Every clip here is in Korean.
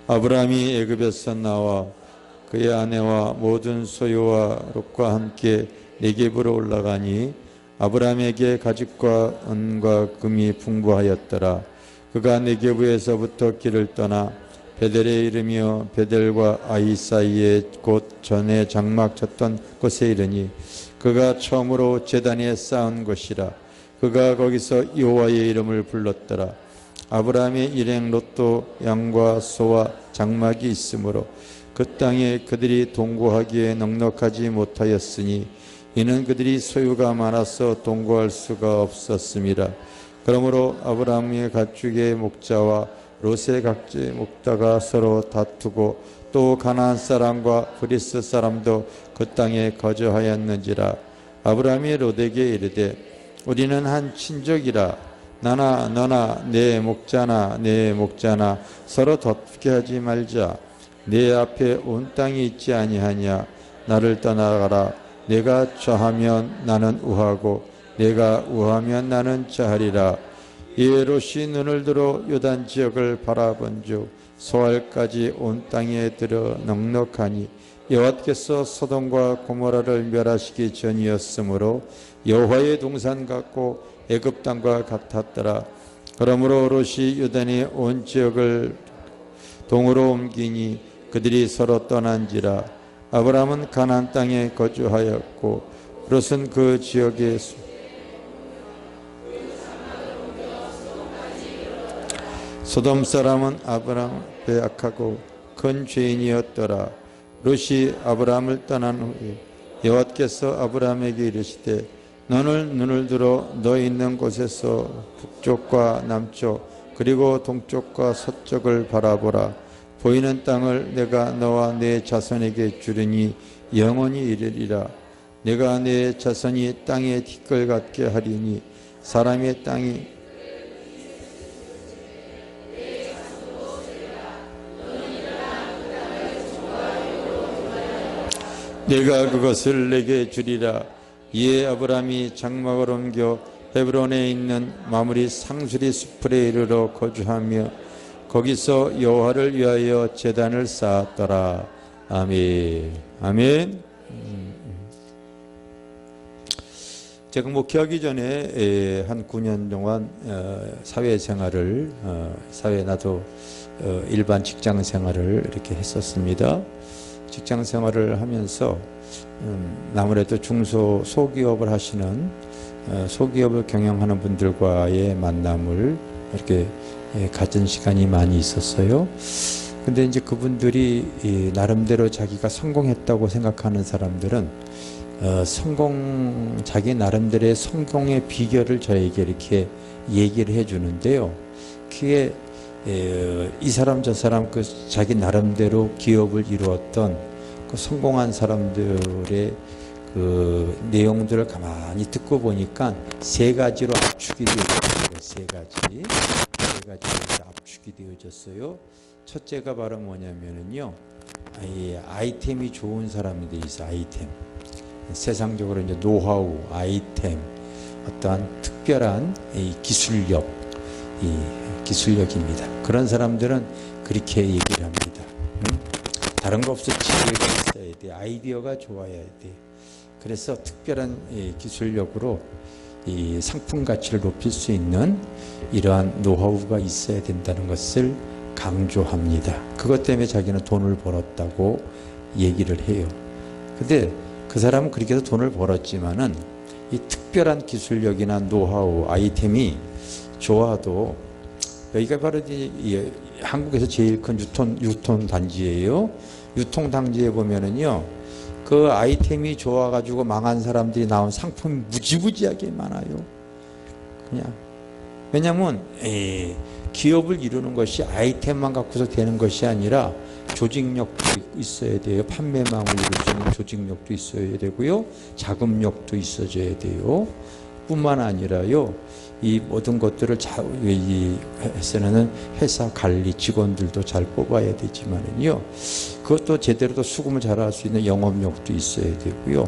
아브라함이 애굽에서 나와 그의 아내와 모든 소유와 롯과 함께 네겝으로 올라가니 아브라함에게 가죽과 은과 금이 풍부하였더라. 그가 네겝에서부터 길을 떠나 베델에 이르며 베델과 아이 사이에 곧 전에 장막 쳤던 곳에 이르니 그가 처음으로 제단에 쌓은 곳이라. 그가 거기서 여호와의 이름을 불렀더라. 아브라함의 일행 롯도 양과 소와 장막이 있으므로 그 땅에 그들이 동거하기에 넉넉하지 못하였으니 이는 그들이 소유가 많아서 동거할 수가 없었음이라. 그러므로 아브라함의 가축의 목자와 롯의 각지의 목자가 서로 다투고 또 가나안 사람과 브리스 사람도 그 땅에 거주하였는지라. 아브라함이 롯에게 이르되 우리는 한 친족이라. 나나 너나 내 목자나 내 목자나 서로 다투게 하지 말자. 내 앞에 온 땅이 있지 아니하냐. 나를 떠나가라. 내가 좌하면 나는 우하고 내가 우하면 나는 좌하리라. 이에 롯이 눈을 들어 요단 지역을 바라본즉 소알까지 온 땅에 들어 넉넉하니 여호와께서 소돔과 고모라를 멸하시기 전이었으므로 여호와의 동산 같고 애굽 땅과 같았더라. 그러므로 롯이 요단의 온 지역을 동으로 옮기니 그들이 서로 떠난지라. 아브라함은 가나안 땅에 거주하였고 롯은 그 지역에 소돔 사람은 아브라함 앞에 악하고 큰 죄인이었더라. 롯이 아브라함을 떠난 후에 여호와께서 아브라함에게 이르시되 너는 눈을 들어 너 있는 곳에서 북쪽과 남쪽 그리고 동쪽과 서쪽을 바라보라. 보이는 땅을 내가 너와 내 자손에게 주리니 영원히 이르리라. 내가 내 자손이 땅에 티끌 같게 하리니 사람의 땅이 내가 그것을 내게 주리라. 이에 아브라함이 장막을 옮겨 헤브론에 있는 마므리 상수리 숲에 이르러 거주하며 거기서 여호와를 위하여 제단을 쌓았더라. 아멘. 아멘. 제가 목회하기 전에 한 9년 동안 사회생활을 나도 일반 직장 생활을 이렇게 했었습니다. 직장 생활을 하면서 아무래도 중소 소기업을 하시는 소기업을 경영하는 분들과의 만남을 이렇게 가진 시간이 많이 있었어요. 근데 이제 그분들이 나름대로 자기가 성공했다고 생각하는 사람들은 자기 나름대로의 성공의 비결을 저에게 이렇게 얘기를 해주는데요. 그게 이 사람 저 사람 그 자기 나름대로 기업을 이루었던 그 성공한 사람들의 그 내용들을 가만히 듣고 보니까 세 가지로 압축이 되어졌어요. 세 가지로 압축이 되어졌어요. 첫째가 바로 뭐냐면은요, 아이템이 좋은 사람들이 있어요. 아이템. 세상적으로 이제 노하우, 아이템, 어떠한 특별한 기술력, 기술력입니다. 그런 사람들은 그렇게 얘기를 합니다. 다른 거 없어 지혜가 있어야 돼. 아이디어가 좋아야 돼. 그래서 특별한 기술력으로 이 상품 가치를 높일 수 있는 이러한 노하우가 있어야 된다는 것을 강조합니다. 그것 때문에 자기는 돈을 벌었다고 얘기를 해요. 근데 그 사람은 그렇게 해서 돈을 벌었지만은 이 특별한 기술력이나 노하우, 아이템이 좋아도 여기가 바로 한국에서 제일 큰 유통 단지예요. 유통 단지에 보면은요, 그 아이템이 좋아가지고 망한 사람들이 나온 상품이 무지무지하게 많아요. 그냥 왜냐면 기업을 이루는 것이 아이템만 갖고서 되는 것이 아니라 조직력도 있어야 돼요. 판매망을 이룰 수 있는 조직력도 있어야 되고요. 자금력도 있어줘야 돼요. 뿐만 아니라요, 이 모든 것들을 이 회사 관리 직원들도 잘 뽑아야 되지만은요, 그것도 제대로 수금을 잘할 수 있는 영업력도 있어야 되고요.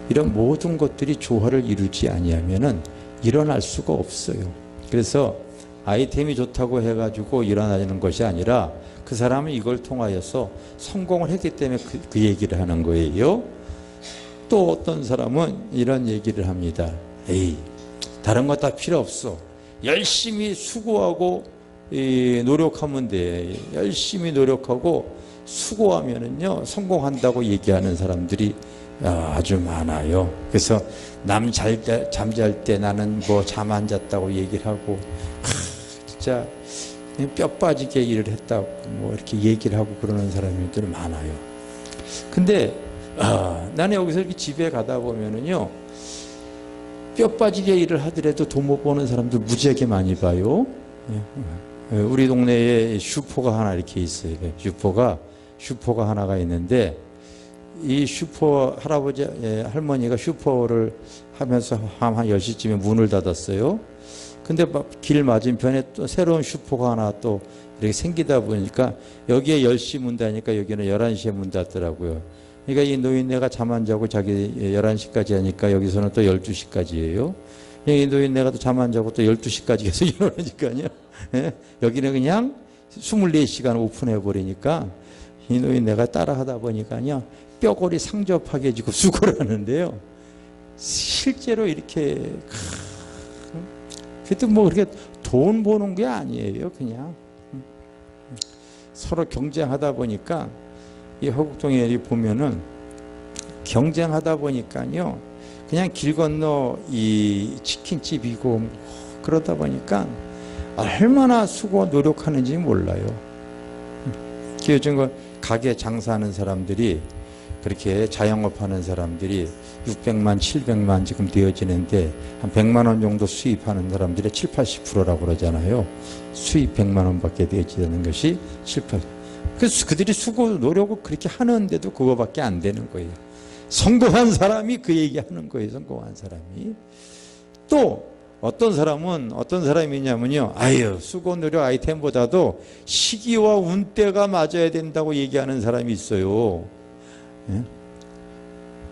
이런 모든 것들이 조화를 이루지 아니하면은 일어날 수가 없어요. 그래서 아이템이 좋다고 해가지고 일어나는 것이 아니라 그 사람은 이걸 통하여서 성공을 했기 때문에 그 얘기를 하는 거예요. 또 어떤 사람은 이런 얘기를 합니다. 에이, 다른 거 다 필요 없어. 열심히 수고하고 노력하면 돼. 열심히 노력하고 수고하면은요 성공한다고 얘기하는 사람들이 아주 많아요. 그래서 남 잠잘 때 나는 뭐 잠 안 잤다고 얘기를 하고 진짜 뼈 빠지게 일을 했다고 뭐 이렇게 얘기를 하고 그러는 사람들이 많아요. 근데 나는 여기서 이렇게 집에 가다 보면은요 뼈 빠지게 일을 하더라도 돈 못 버는 사람들 무지하게 많이 봐요. 우리 동네에 슈퍼가 하나 이렇게 있어요. 슈퍼가 하나가 있는데 이 슈퍼 할아버지 할머니가 슈퍼를 하면서 한 10시쯤에 문을 닫았어요. 근데 길 맞은편에 또 새로운 슈퍼가 하나 또 이렇게 생기다 보니까 여기에 10시 문 닫으니까 여기는 11시에 문 닫더라고요. 그러니까 이 노인네가 잠 안 자고 자기 11시까지 하니까 여기서는 또 12시까지예요. 이 노인네가 또 잠 안 자고 또 12시까지 계속 일어나니까요. 여기는 그냥 24시간 오픈해 버리니까 이 노인네가 따라 하다 보니까요. 뼈골이 상접하게 지고 수고를 하는데요. 실제로 이렇게 그래도 뭐 그렇게 돈 버는 게 아니에요. 그냥 서로 경쟁하다 보니까 이 허국동에 보면은 경쟁하다 보니까요. 그냥 길 건너 이 치킨집이고 그러다 보니까 얼마나 수고 노력하는지 몰라요. 요즘 가게 장사하는 사람들이 그렇게 자영업하는 사람들이 600만, 700만 지금 되어지는데 한 100만 원 정도 수입하는 사람들의 7, 80%라고 그러잖아요. 수입 100만 원밖에 되어지는 것이 7, 80%. 그래서 그들이 수고 노력을 그렇게 하는데도 그거밖에 안 되는 거예요. 성공한 사람이 그 얘기하는 거예요. 성공한 사람이. 또 어떤 사람이냐면요. 아유, 수고 노력 아이템보다도 시기와 운때가 맞아야 된다고 얘기하는 사람이 있어요.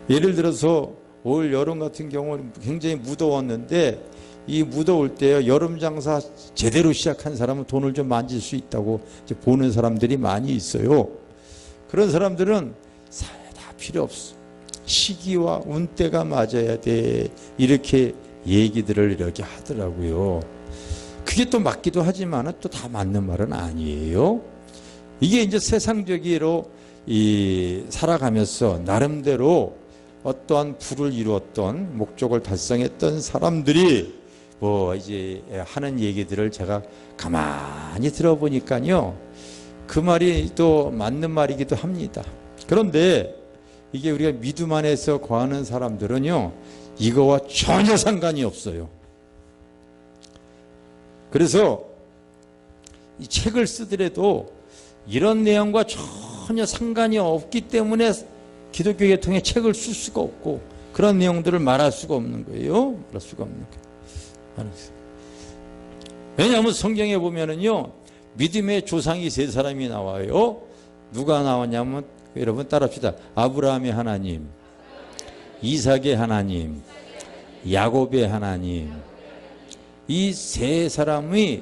예를 들어서 올 여름 같은 경우는 굉장히 무더웠는데 이 무더울 때 여름 장사 제대로 시작한 사람은 돈을 좀 만질 수 있다고 이제 보는 사람들이 많이 있어요. 그런 사람들은 다 필요 없어. 시기와 운때가 맞아야 돼. 이렇게 얘기들을 이렇게 하더라고요. 그게 또 맞기도 하지만 또 다 맞는 말은 아니에요. 이게 이제 세상적으로 살아가면서 나름대로 어떠한 부를 이루었던 목적을 달성했던 사람들이 뭐 이제 하는 얘기들을 제가 가만히 들어보니까요. 그 말이 또 맞는 말이기도 합니다. 그런데 이게 우리가 믿음 안에서 거하는 사람들은요. 이거와 전혀 상관이 없어요. 그래서 이 책을 쓰더라도 이런 내용과 전혀 상관이 없기 때문에 기독교 계통의 책을 쓸 수가 없고 그런 내용들을 말할 수가 없는 거예요. 말할 수가 없는 거예요. 왜냐하면 성경에 보면은요, 믿음의 조상이 세 사람이 나와요. 누가 나왔냐면 여러분 따라합시다. 아브라함의 하나님, 이삭의 하나님, 야곱의 하나님. 이 세 사람이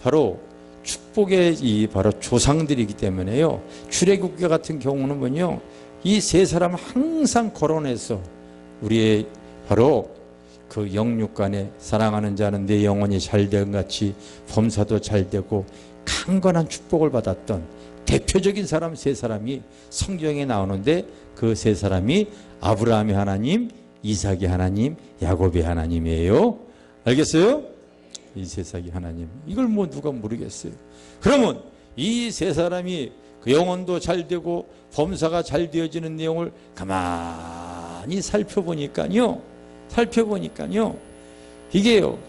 바로 축복의 바로 조상들이기 때문에요. 출애굽기 같은 경우는 뭐요? 이 세 사람을 항상 거론해서 우리의 바로 그 영육간에 사랑하는 자는 내 영혼이 잘된 같이 범사도 잘되고 강건한 축복을 받았던 대표적인 사람 세 사람이 성경에 나오는데 그 세 사람이 아브라함의 하나님, 이삭의 하나님, 야곱의 하나님이에요. 알겠어요? 이 세 사람이 하나님. 이걸 뭐 누가 모르겠어요. 그러면 이 세 사람이 그 영혼도 잘되고 범사가 잘 되어지는 내용을 가만히 살펴보니까요. 이게요.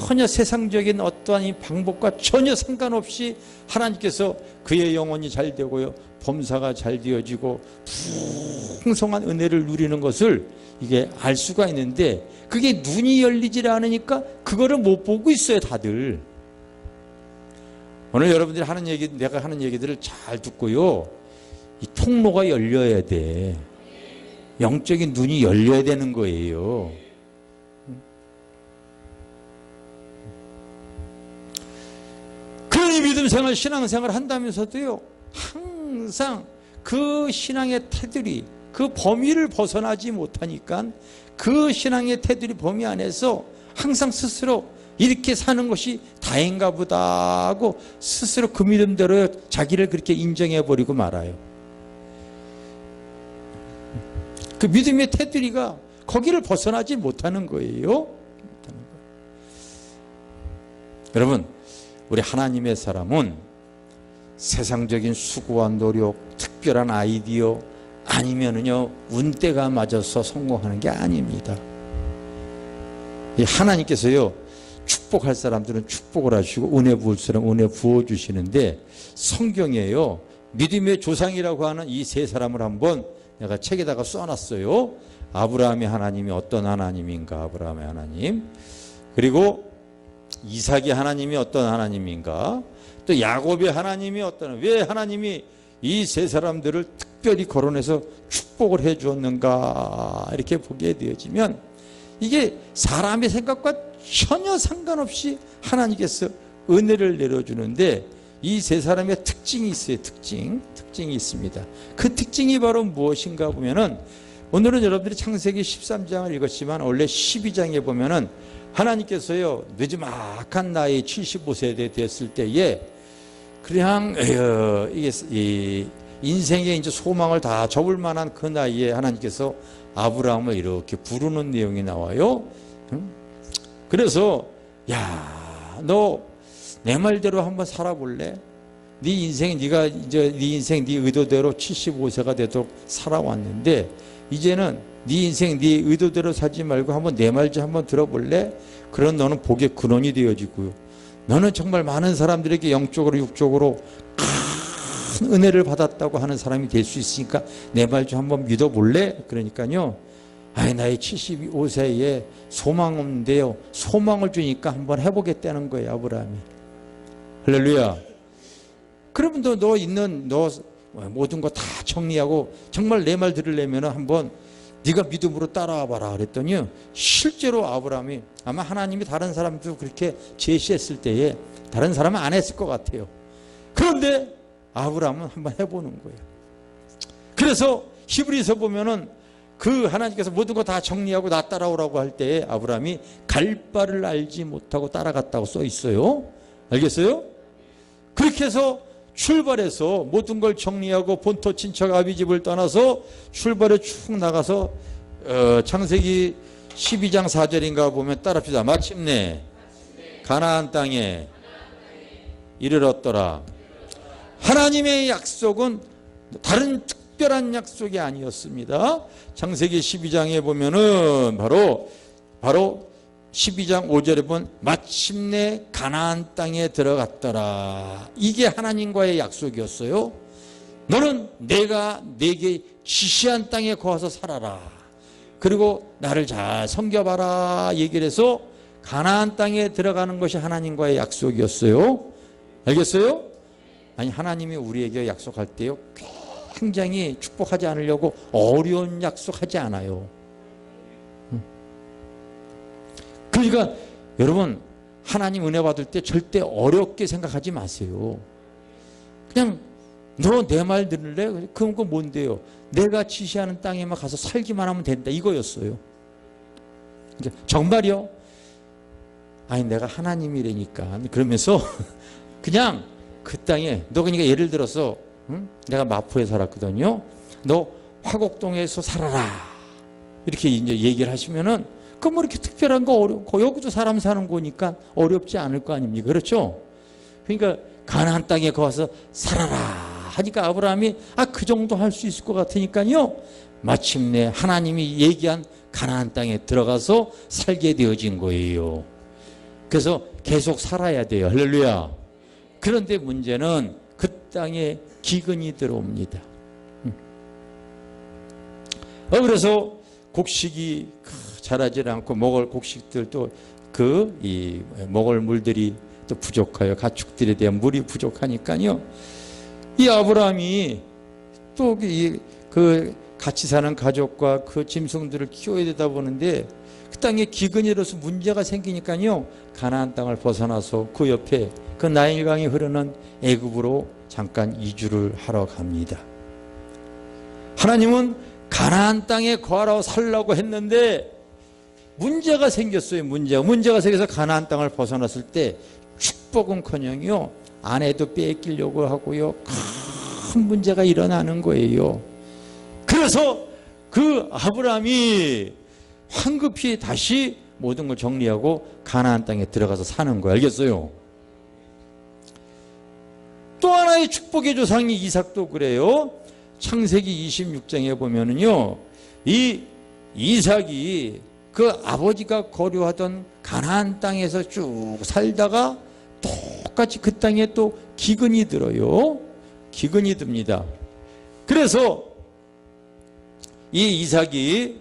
전혀 세상적인 어떠한 이 방법과 전혀 상관없이 하나님께서 그의 영혼이 잘 되고요. 범사가 잘 되어지고 풍성한 은혜를 누리는 것을 이게 알 수가 있는데 그게 눈이 열리질 않으니까 그거를 못 보고 있어요, 다들. 오늘 여러분들이 하는 얘기, 내가 하는 얘기들을 잘 듣고요. 이 통로가 열려야 돼. 영적인 눈이 열려야 되는 거예요. 믿음생활 신앙생활 한다면서도요 항상 그 신앙의 테두리, 그 범위를 벗어나지 못하니까 그 신앙의 테두리 범위 안에서 항상 스스로 이렇게 사는 것이 다인가 보다 하고 스스로 그 믿음대로 자기를 그렇게 인정해버리고 말아요. 그 믿음의 테두리가 거기를 벗어나지 못하는 거예요. 여러분, 우리 하나님의 사람은 세상적인 수고와 노력, 특별한 아이디어 아니면은요 운때가 맞아서 성공하는 게 아닙니다. 이 하나님께서요 축복할 사람들은 축복을 하시고 은혜 부을 사람은 은혜 부어주시는데, 성경에요 믿음의 조상이라고 하는 이 세 사람을 한번 내가 책에다가 써놨어요. 아브라함의 하나님이 어떤 하나님인가, 아브라함의 하나님, 그리고 이삭의 하나님이 어떤 하나님인가, 또 야곱의 하나님이 어떤, 왜 하나님이 이 세 사람들을 특별히 거론해서 축복을 해 주었는가 이렇게 보게 되어지면 이게 사람의 생각과 전혀 상관없이 하나님께서 은혜를 내려주는데, 이 세 사람의 특징이 있어요. 특징이 있습니다. 그 특징이 바로 무엇인가 보면은, 오늘은 여러분들이 창세기 13장을 읽었지만 원래 12장에 보면은 하나님께서요 늦지막한 나이 75세대 됐을 때에 그냥 이게 인생의 이제 소망을 다 접을 만한 그 나이에 하나님께서 아브라함을 이렇게 부르는 내용이 나와요. 그래서 야, 너 내 말대로 한번 살아볼래? 네 인생, 네가 이제 네 인생 네 의도대로 75세가 되도록 살아왔는데 이제는 네 인생 네 의도대로 살지 말고 한번 내 말 좀 한번 들어볼래? 그런 너는 복의 근원이 되어지고요. 너는 정말 많은 사람들에게 영적으로 육적으로 큰 은혜를 받았다고 하는 사람이 될 수 있으니까 내 말 좀 한번 믿어볼래? 그러니까요. 아이, 나이 75세에 소망 없는데요. 소망을 주니까 한번 해보겠다는 거예요, 아브라함이. 할렐루야. 그러면 너 있는 너 모든 거 다 정리하고 정말 내 말 들으려면 한번 네가 믿음으로 따라와 봐라 그랬더니 실제로 아브라함이, 아마 하나님이 다른 사람도 그렇게 제시했을 때에 다른 사람은 안 했을 것 같아요. 그런데 아브라함은 한번 해보는 거예요. 그래서 히브리서 보면은 그 하나님께서 모든 거 다 정리하고 나 따라오라고 할 때에 아브라함이 갈 바를 알지 못하고 따라갔다고 써 있어요. 알겠어요? 그렇게 해서 출발해서 모든 걸 정리하고 본토 친척 아비 집을 떠나서 출발해 쭉 나가서 창세기 12장 4절인가 보면 따라합시다. 마침내 가나안 땅에 이르렀더라. 하나님의 약속은 다른 특별한 약속이 아니었습니다. 창세기 12장에 보면은 바로 12장 5절에 보면 마침내 가나안 땅에 들어갔더라. 이게 하나님과의 약속이었어요. 너는 내가 네게 지시한 땅에 거하서 살아라. 그리고 나를 잘 섬겨봐라 얘기를 해서 가나안 땅에 들어가는 것이 하나님과의 약속이었어요. 알겠어요? 아니, 하나님이 우리에게 약속할 때요 굉장히 축복하지 않으려고 어려운 약속하지 않아요. 그러니까 여러분, 하나님 은혜 받을 때 절대 어렵게 생각하지 마세요. 그냥 너 내 말 들을래? 그건 뭔데요? 내가 지시하는 땅에만 가서 살기만 하면 된다 이거였어요. 정말요? 아니, 내가 하나님이라니까 그러면서 그냥 그 땅에 너, 그러니까 예를 들어서 내가 마포에 살았거든요. 너 화곡동에서 살아라 이렇게 이제 얘기를 하시면은 그 뭐 이렇게 특별한 거 어렵고 여기도 사람 사는 거니까 어렵지 않을 거 아닙니까? 그렇죠? 그러니까 가나안 땅에 가서 살아라 하니까 아브라함이 그 정도 할 수 있을 것 같으니까요. 마침내 하나님이 얘기한 가나안 땅에 들어가서 살게 되어진 거예요. 그래서 계속 살아야 돼요. 할렐루야. 그런데 문제는 그 땅에 기근이 들어옵니다. 그래서 곡식이 자라지 않고 먹을 곡식들도 먹을 물들이 또 부족해요. 가축들에 대한 물이 부족하니까요. 이 아브라함이 또 그 같이 사는 가족과 그 짐승들을 키워야 되다 보는데 그 땅에 기근이 일어서 문제가 생기니까요. 가나안 땅을 벗어나서 그 옆에 그 나일강이 흐르는 애굽으로 잠깐 이주를 하러 갑니다. 하나님은 가나안 땅에 거하러 살라고 했는데 문제가 생겼어요. 문제가 생겨서 가나안 땅을 벗어났을 때 축복은커녕요 아내도 뺏기려고 하고요, 큰 문제가 일어나는 거예요. 그래서 그 아브라함이 황급히 다시 모든 걸 정리하고 가나안 땅에 들어가서 사는 거예요. 알겠어요? 또 하나의 축복의 조상이 이삭도 그래요. 창세기 26장에 보면은요, 이 이삭이 그 아버지가 거류하던 가나안 땅에서 쭉 살다가 똑같이 그 땅에 또 기근이 들어요. 기근이 듭니다. 그래서 이 이삭이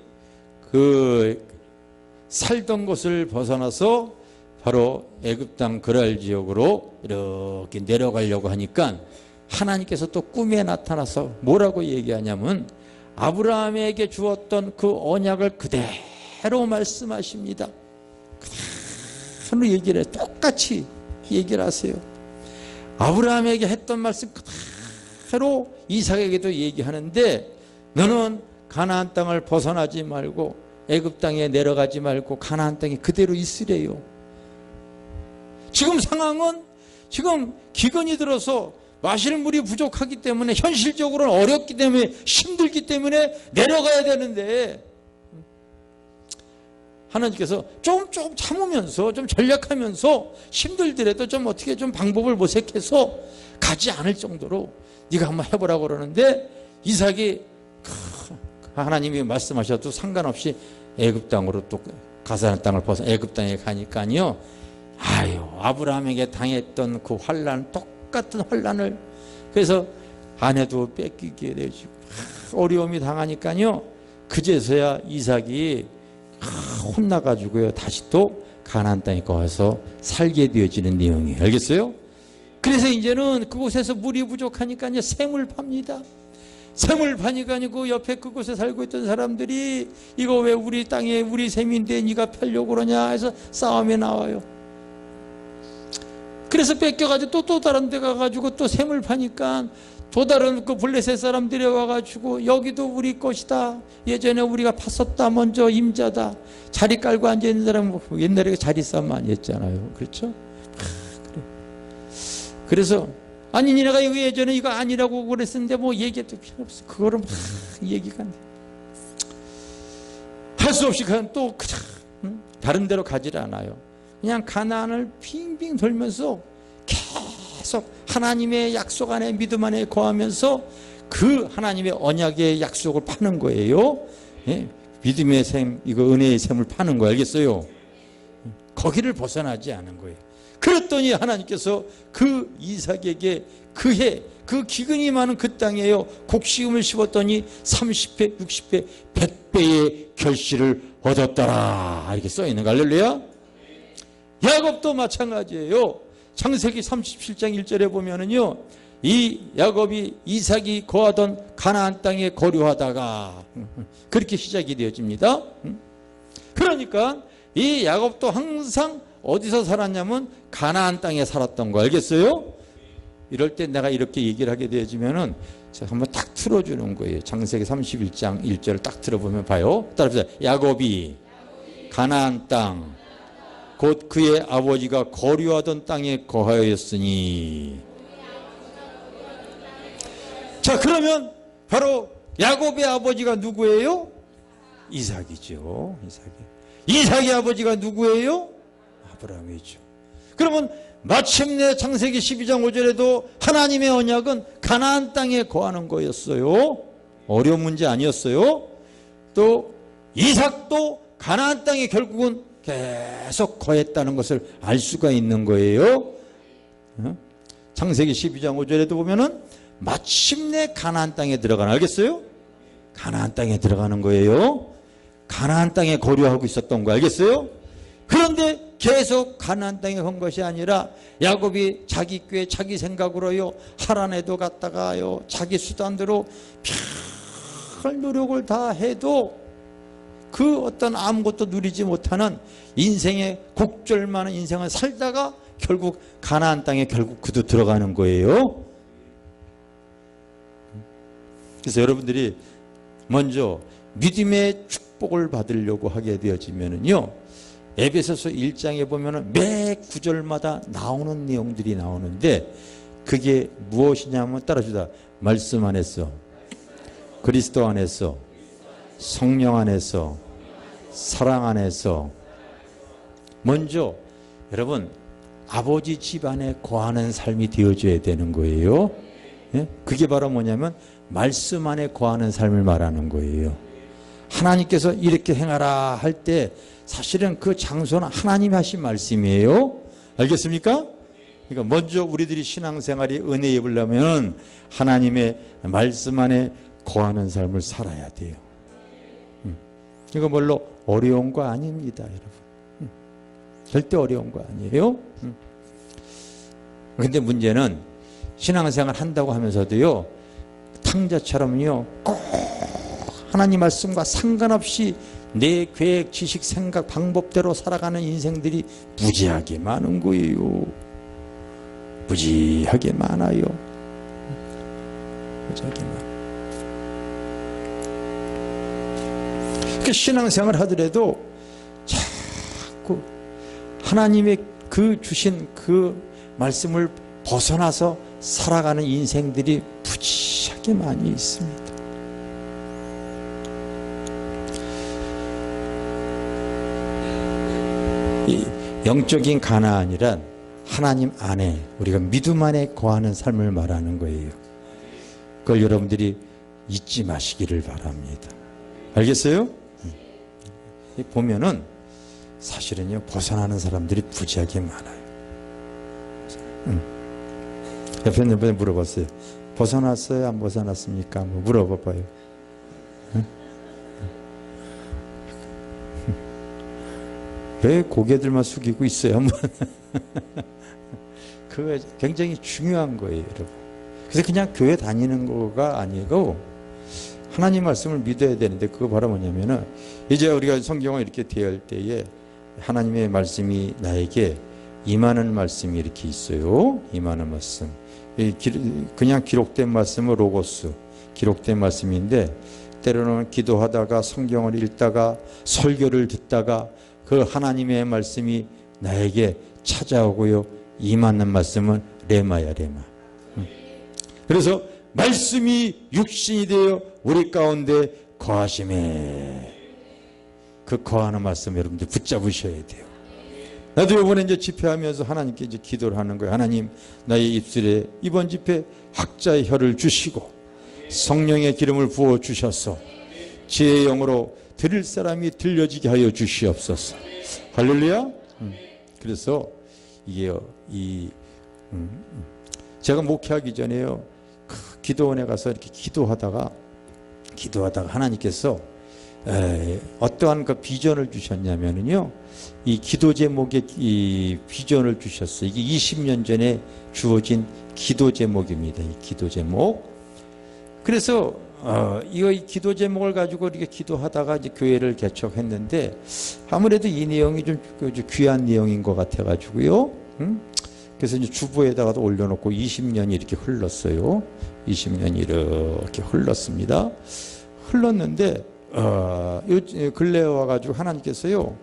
그 살던 곳을 벗어나서 바로 애굽 땅 그랄 지역으로 이렇게 내려가려고 하니까 하나님께서 또 꿈에 나타나서 뭐라고 얘기하냐면 아브라함에게 주었던 그 언약을 그대로 말씀하십니다. 그대로 얘기를 해요. 똑같이 얘기를 하세요. 아브라함에게 했던 말씀 그대로 이삭에게도 얘기하는데, 너는 가나안 땅을 벗어나지 말고 애굽 땅에 내려가지 말고 가나안 땅에 그대로 있으래요. 지금 상황은 지금 기근이 들어서 마실 물이 부족하기 때문에 현실적으로는 어렵기 때문에 힘들기 때문에 내려가야 되는데, 하나님께서 좀 참으면서 좀 전략하면서 힘들더라도 좀 어떻게 좀 방법을 모색해서 가지 않을 정도로 네가 한번 해보라고 그러는데, 이삭이 하나님이 말씀하셔도 상관없이 애굽 땅으로 또 가나안 땅을 벗어 애굽 땅에 가니까요, 아유, 아브라함에게 당했던 그 환난, 똑같은 환난을, 그래서 아내도 뺏기게 되고 어려움이 당하니까요, 그제서야 이삭이 혼나가지고요 다시 또 가나안 땅에 가서 살게 되어지는 내용이에요. 알겠어요? 그래서 이제는 그곳에서 물이 부족하니까요 샘을 팝니다. 샘을 파니까 그 옆에 그곳에 살고 있던 사람들이 이거 왜 우리 땅에 우리 샘인데 네가 펴려고 그러냐 해서 싸움에 나와요. 그래서 뺏겨가지고 또 다른 데 가가지고 또 샘을 파니까 또 다른 그 블레셋 사람들이 와가지고 여기도 우리 것이다. 예전에 우리가 팠었다. 먼저 임자다. 자리 깔고 앉아있는 사람은 옛날에 자리 싸움 많이 했잖아요. 그렇죠? 그래. 그래서 아니 니네가 이거 예전에 이거 아니라고 그랬었는데 뭐 얘기해도 필요 없어. 그거를 막 얘기가 안 돼. 할 수 없이 그냥 또 다른 데로 가지를 않아요. 그냥 가나안을 빙빙 돌면서 계속 하나님의 약속 안에 믿음 안에 거하면서 그 하나님의 언약의 약속을 파는 거예요. 예? 믿음의 샘, 이거 은혜의 샘을 파는 거 알겠어요? 거기를 벗어나지 않은 거예요. 그랬더니 하나님께서 그 이삭에게 그해 그 기근이 많은 그 땅에요 곡식음을 심었더니 30배, 60배, 100배의 결실을 얻었더라 이렇게 써있는 거. 할렐루야. 야곱도 마찬가지예요. 창세기 37장 1절에 보면은요, 이 야곱이 이삭이 거하던 가나안 땅에 거류하다가 그렇게 시작이 되어집니다. 그러니까 이 야곱도 항상 어디서 살았냐면 가나안 땅에 살았던 거 알겠어요? 이럴 때 내가 이렇게 얘기를 하게 되어지면은 제가 한번 딱 틀어주는 거예요. 창세기 31장 1절을 딱 들어보면 봐요. 따라서 야곱이 가나안 땅 곧 그의 아버지가 거류하던 땅에 거하였으니. 자, 그러면 바로 야곱의 아버지가 누구예요? 이삭이죠. 이삭의 아버지가 누구예요? 아브라함이죠. 그러면 마침내 창세기 12장 5절에도 하나님의 언약은 가나안 땅에 거하는 거였어요. 어려운 문제 아니었어요. 또 이삭도 가나안 땅에 결국은 계속 거했다는 것을 알 수가 있는 거예요. 창세기 12장 5절에도 보면은 마침내 가나안 땅에 들어가는, 알겠어요? 가나안 땅에 들어가는 거예요. 가나안 땅에 거류하고 있었던 거 알겠어요? 그런데 계속 가나안 땅에 간 것이 아니라 야곱이 자기 꾀 자기 생각으로요 하란에도 갔다가요 자기 수단대로 별 노력을 다 해도 그 어떤 아무것도 누리지 못하는 인생의 곡절 많은 인생을 살다가 결국 가나안 땅에 결국 그도 들어가는 거예요. 그래서 여러분들이 먼저 믿음의 축복을 받으려고 하게 되어지면은요, 에베소서 1장에 보면은 매 구절마다 나오는 내용들이 나오는데, 그게 무엇이냐면 따라주다. 말씀 안에서, 그리스도 안에서, 성령 안에서, 사랑 안에서. 먼저 여러분, 아버지 집안에 거하는 삶이 되어줘야 되는 거예요. 예? 그게 바로 뭐냐면 말씀 안에 거하는 삶을 말하는 거예요. 하나님께서 이렇게 행하라 할 때 사실은 그 장소는 하나님이 하신 말씀이에요. 알겠습니까? 그러니까 먼저 우리들이 신앙생활이 은혜 입으려면 하나님의 말씀 안에 거하는 삶을 살아야 돼요. 이거 별로 어려운 거 아닙니다, 여러분. 절대 어려운 거 아니에요. 근데 문제는 신앙생활 한다고 하면서도요, 탕자처럼요, 꼭 하나님 말씀과 상관없이 내 계획, 지식, 생각, 방법대로 살아가는 인생들이 무지하게 많은 거예요. 무지하게 많아요. 무지하게 많아요. 그 신앙생활 하더라도 자꾸 하나님의 그 주신 그 말씀을 벗어나서 살아가는 인생들이 무지하게 많이 있습니다. 이 영적인 가나안이란 하나님 안에, 우리가 믿음 안에 거하는 삶을 말하는 거예요. 그걸 여러분들이 잊지 마시기를 바랍니다. 알겠어요? 보면은 사실은요, 벗어나는 사람들이 부지하게 많아요. 옆에 있는 분이 물어봤어요. 벗어났어요? 안 벗어났습니까? 한번 물어봐봐요. 왜 고개들만 숙이고 있어요? 한번. 그거 굉장히 중요한 거예요, 여러분. 그래서 그냥 교회 다니는 거가 아니고 하나님 말씀을 믿어야 되는데, 그거 바로 뭐냐면은, 이제 우리가 성경을 이렇게 대할 때에 하나님의 말씀이 나에게 임하는 말씀이 이렇게 있어요. 임하는 말씀. 그냥 기록된 말씀은 로고스, 기록된 말씀인데, 때로는 기도하다가 성경을 읽다가 설교를 듣다가 그 하나님의 말씀이 나에게 찾아오고요, 임하는 말씀은 레마야, 레마. 그래서 말씀이 육신이 되어 우리 가운데 거하심에, 그 거하는 말씀 여러분들 붙잡으셔야 돼요. 나도 이번에 이제 집회하면서 하나님께 이제 기도를 하는 거예요. 하나님, 나의 입술에 이번 집회 학자의 혀를 주시고 성령의 기름을 부어 주셔서 지혜의 영으로 들을 사람이 들려지게 하여 주시옵소서. 할렐루야. 그래서 이게 제가 목회하기 전에요, 그 기도원에 가서 이렇게 기도하다가 하나님께서 어떠한 그 비전을 주셨냐면요, 이 기도 제목에 이 비전을 주셨어요. 이게 20년 전에 주어진 기도 제목입니다. 이 기도 제목. 그래서 이 기도 제목을 가지고 이렇게 기도하다가 이제 교회를 개척했는데, 아무래도 이 내용이 좀 귀한 내용인 것 같아가지고요. 그래서 이제 주보에다가도 올려놓고 20년이 이렇게 흘렀어요. 20년이 이렇게 흘렀습니다. 흘렀는데 근래에 와가지고 하나님께서요,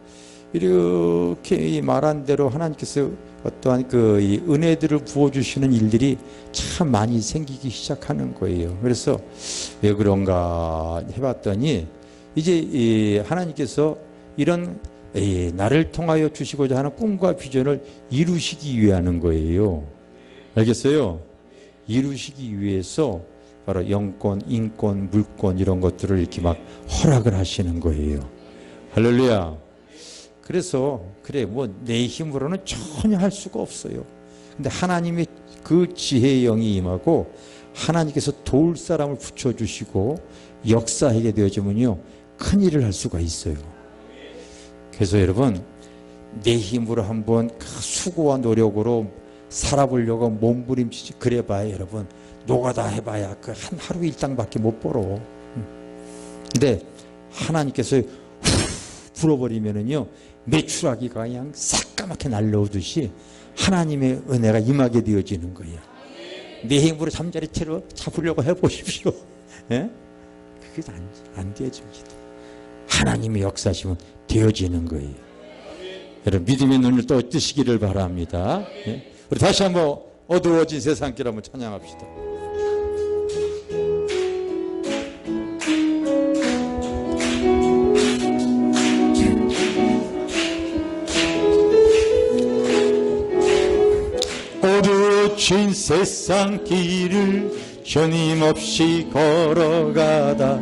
이렇게 말한 대로 하나님께서 어떠한 이 은혜들을 부어주시는 일들이 참 많이 생기기 시작하는 거예요. 그래서 왜 그런가 해봤더니, 이제 하나님께서 이런 나를 통하여 주시고자 하는 꿈과 비전을 이루시기 위하는 거예요. 알겠어요? 이루시기 위해서 바로 영권, 인권, 물권 이런 것들을 이렇게 막 허락을 하시는 거예요. 할렐루야. 그래서 그래, 뭐 내 힘으로는 전혀 할 수가 없어요. 근데 하나님의 그 지혜의 영이 임하고 하나님께서 도울 사람을 붙여주시고 역사하게 되어지면요, 큰 일을 할 수가 있어요. 그래서 여러분, 내 힘으로 한번 수고와 노력으로 살아보려고 몸부림치지 그래봐야 여러분, 노가다 해봐야 그 한 하루 일당밖에 못 벌어. 근데 하나님께서 후 불어버리면은요, 메추라기가 그냥 새까맣게 날라오듯이 하나님의 은혜가 임하게 되어지는 거예요. 내 힘으로 잠자리채로 잡으려고 해보십시오. 예? 그게 안 되어집니다. 하나님의 역사심은 되어지는 거예요. 여러분 믿음의 눈을 또 뜨시기를 바랍니다. 예? 우리 다시 한번 어두워진 세상길 한번 찬양합시다. 어두워진 세상 길을 끊임없이 걸어가다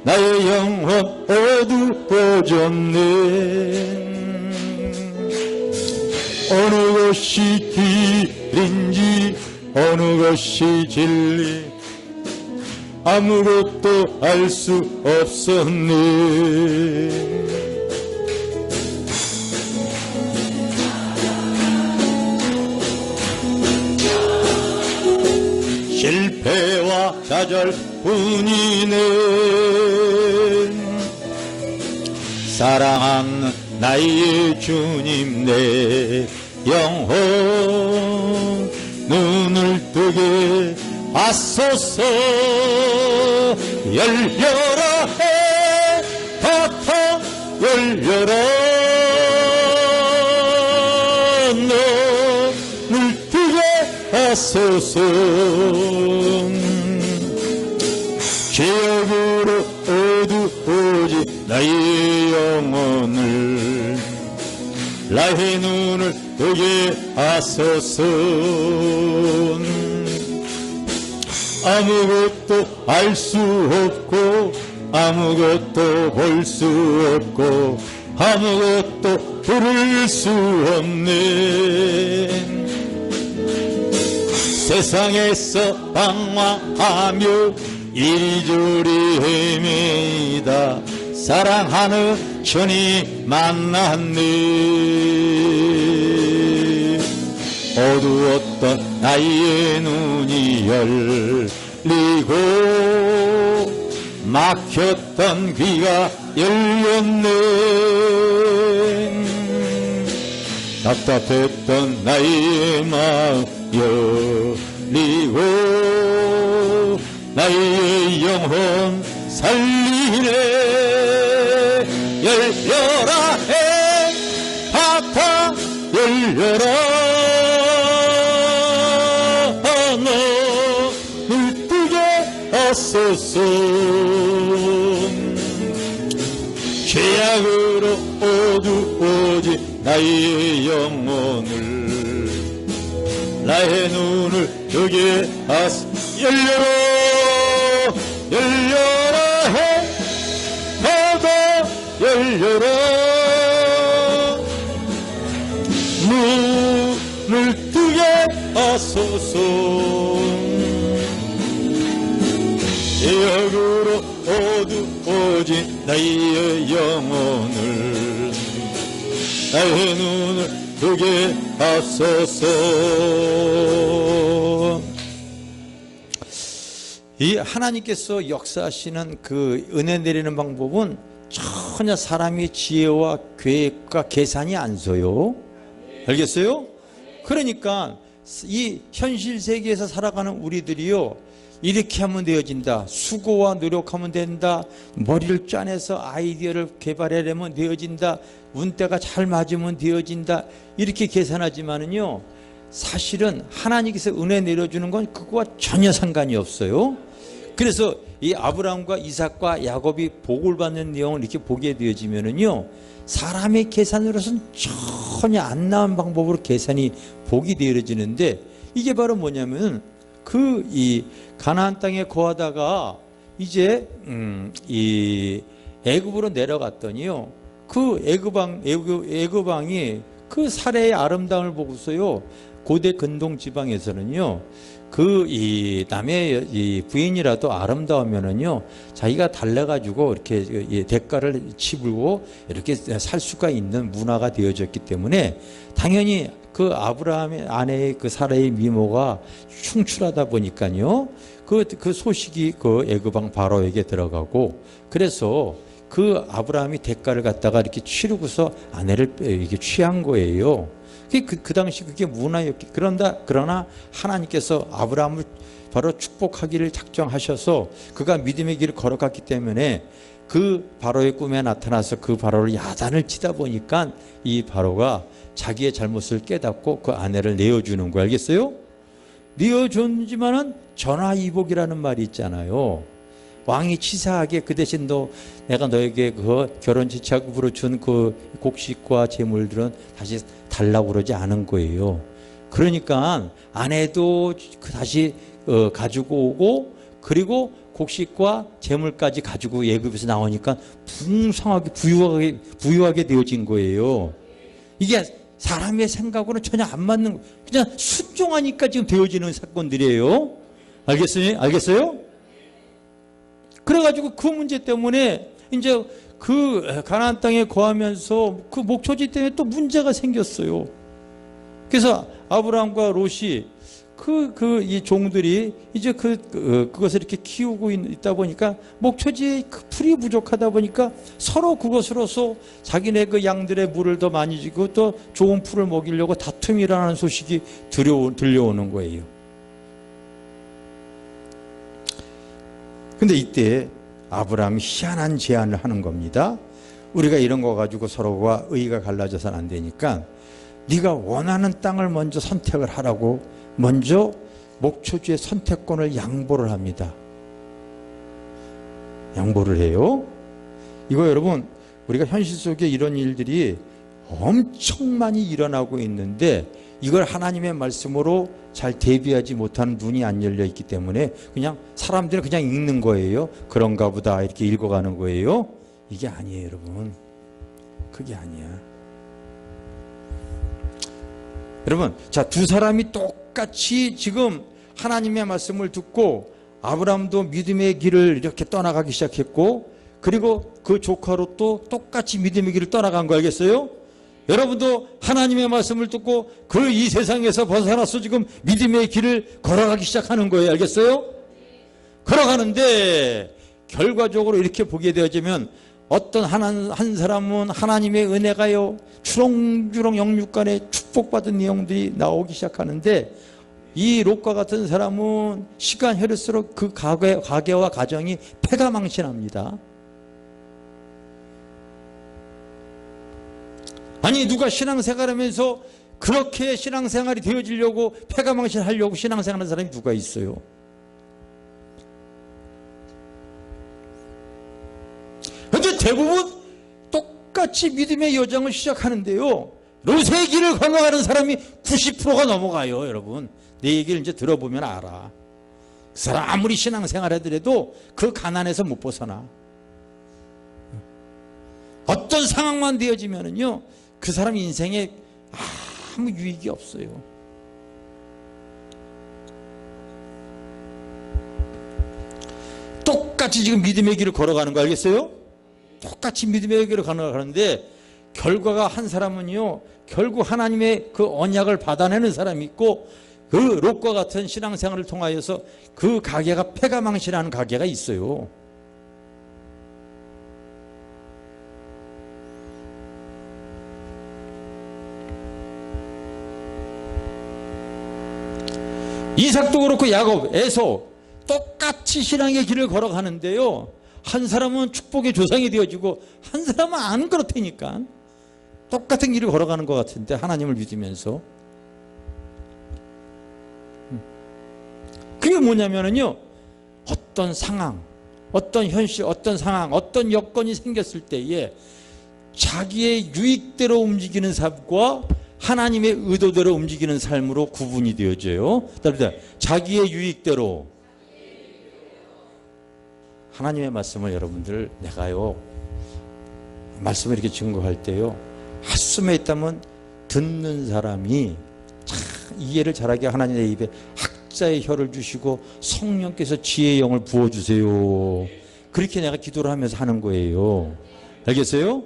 나의 영혼 어두워졌네. 어느 것이 길인지 어느 것이 진리 아무것도 알 수 없었네. 실패와 좌절뿐이네. 사랑하는 나의 주님 내 영혼 눈을 뜨게 하소서. 열려라 해 닫아 열려라 눈을 뜨게 하소서. 죄악으로 어두워진 나의 영혼을 나의 눈을 뜨게 하소서. 아무것도 알 수 없고 아무것도 볼 수 없고 아무것도 부를 수 없네. 세상에서 방황하며 이리저리 헤매이다 사랑하는 주님 만났네. 어두웠던 나의 눈이 열리고 막혔던 귀가 열렸네. 답답했던 나의 마음 열리고 나의 영혼 살리네. 열려라 해 닫아 열려라 눈을 뜨게 하소서. 죄악으로 어두워진 나의 영혼을 나의 눈을 뜨게 하소서. 열려라 열려라 해 닫아 열려라 눈을 뜨게 하소서. 죄악으로 어두워진 나의 영혼을 나의 눈을 뜨게 하소서. 이 하나님께서 역사하시는 그 은혜 내리는 방법은 전혀 사람의 지혜와 계획과 계산이 안 서요. 알겠어요? 그러니까 이 현실 세계에서 살아가는 우리들이요, 이렇게 하면 되어진다, 수고와 노력하면 된다, 머리를 짜내서 아이디어를 개발하려면 되어진다, 운때가 잘 맞으면 되어진다, 이렇게 계산하지만은요, 사실은 하나님께서 은혜 내려주는 건 그거와 전혀 상관이 없어요. 그래서 이 아브라함과 이삭과 야곱이 복을 받는 내용을 이렇게 보게 되어지면은요, 사람의 계산으로서는 전혀 안 나온 방법으로 계산이 복이 되어지는데, 이게 바로 뭐냐면은 이 가나안 땅에 거하다가 이제 이 애굽으로 내려갔더니요, 그 애굽왕이 그 사례의 아름다움을 보고서요, 고대 근동 지방에서는요, 이 남의 이 부인이라도 아름다우면은요, 자기가 달래가지고 이렇게 대가를 치불고 이렇게 살 수가 있는 문화가 되어졌기 때문에, 당연히 그 아브라함의 아내의 그 사라의 미모가 흉출하다 보니까요, 그 소식이 그 애굽왕 바로에게 들어가고, 그래서 그 아브라함이 대가를 갖다가 이렇게 치르고서 아내를 이렇게 취한 거예요. 그 당시 그게 문화였기. 그러나 하나님께서 아브라함을 바로 축복하기를 작정하셔서 그가 믿음의 길을 걸어갔기 때문에 그 바로의 꿈에 나타나서 그 바로를 야단을 치다 보니까 이 바로가 자기의 잘못을 깨닫고 그 아내를 내어주는 거 알겠어요? 내어줬지만은 전화위복이라는 말이 있잖아요. 왕이 치사하게 그 대신 내가 너에게 그 결혼 지참으로 준 그 곡식과 재물들은 다시 달라고 그러지 않은 거예요. 그러니까 아내도 다시 가지고 오고, 그리고 곡식과 재물까지 가지고 예굽에서 나오니까 풍성하게 부유하게 되어진 거예요. 이게 사람의 생각으로는 전혀 안 맞는, 그냥 순종하니까 지금 되어지는 사건들이에요. 알겠어요? 그래가지고 그 문제 때문에 이제 그 가나안 땅에 거하면서 그 목초지 때문에 또 문제가 생겼어요. 그래서 아브라함과 롯이 이 종들이 이제 그것을 이렇게 키우고 있다 보니까 목초지에 풀이 부족하다 보니까 서로 그것으로서 자기네 그 양들의 물을 더 많이 주고 또 좋은 풀을 먹이려고 다툼이 일어나는 소식이 들려오는 거예요. 근데 이때 아브라함이 희한한 제안을 하는 겁니다. 우리가 이런 거 가지고 서로가 의의가 갈라져서는 안 되니까 네가 원하는 땅을 먼저 선택을 하라고 먼저 목초지의 선택권을 양보를 합니다. 양보를 해요. 이거 여러분, 우리가 현실 속에 이런 일들이 엄청 많이 일어나고 있는데 이걸 하나님의 말씀으로 잘 대비하지 못하는 눈이 안 열려 있기 때문에 그냥 사람들은 그냥 읽는 거예요. 그런가 보다 이렇게 읽어가는 거예요. 이게 아니에요, 여러분. 그게 아니야. 여러분, 자, 두 사람이 똑같이 지금 하나님의 말씀을 듣고 아브라함도 믿음의 길을 이렇게 떠나가기 시작했고, 그리고 그 조카로 또 똑같이 믿음의 길을 떠나간 거 알겠어요? 여러분도 하나님의 말씀을 듣고 그 이 세상에서 벗어나서 지금 믿음의 길을 걸어가기 시작하는 거예요. 알겠어요? 걸어가는데 결과적으로 이렇게 보게 되어지면 어떤 한 사람은 하나님의 은혜가요 주렁주렁 영육간에 축복받은 내용들이 나오기 시작하는데, 이 롯과 같은 사람은 시간 흐를수록 그 가게와 가정이 패가망신합니다. 아니, 누가 신앙생활하면서 그렇게 신앙생활이 되어지려고 패가망신하려고 신앙생활하는 사람이 누가 있어요? 그런데 대부분 똑같이 믿음의 여정을 시작하는데요, 롯의 길을 건너가는 사람이 90%가 넘어가요. 여러분, 내 얘기를 이제 들어보면 알아. 그 사람 아무리 신앙생활 하더라도 그 가난에서 못 벗어나. 어떤 상황만 되어지면은요, 그 사람 인생에 아무 유익이 없어요. 똑같이 지금 믿음의 길을 걸어가는 거 알겠어요? 똑같이 믿음의 길을 걸어가는데 결과가 한 사람은요, 결국 하나님의 그 언약을 받아내는 사람이 있고, 그 롯과 같은 신앙생활을 통하여서 그 가게가 패가망신하는 가게가 있어요. 이삭도 그렇고 야곱, 에서 똑같이 신앙의 길을 걸어가는데요, 한 사람은 축복의 조상이 되어지고 한 사람은 안 그렇다니까. 똑같은 길을 걸어가는 것 같은데 하나님을 믿으면서. 그게 뭐냐면요, 어떤 상황, 어떤 현실, 어떤 상황, 어떤 여건이 생겼을 때에 자기의 유익대로 움직이는 삶과 하나님의 의도대로 움직이는 삶으로 구분이 되어져요. 자기의 유익대로. 하나님의 말씀을 여러분들, 내가요 말씀을 이렇게 증거할 때요, 핫숨에 있다면 듣는 사람이 참 이해를 잘하게 하나님의 입에 학자의 혀를 주시고 성령께서 지혜의 영을 부어주세요. 그렇게 내가 기도를 하면서 하는 거예요. 알겠어요?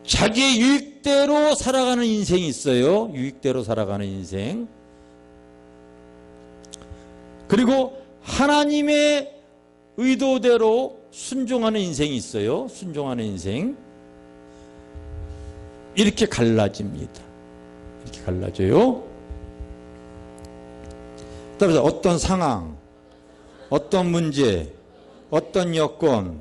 자기의 유익대로 살아가는 인생이 있어요. 유익대로 살아가는 인생. 그리고 하나님의 의도대로 순종하는 인생이 있어요. 순종하는 인생. 이렇게 갈라집니다. 이렇게 갈라져요. 따라서 어떤 상황, 어떤 문제, 어떤 여건,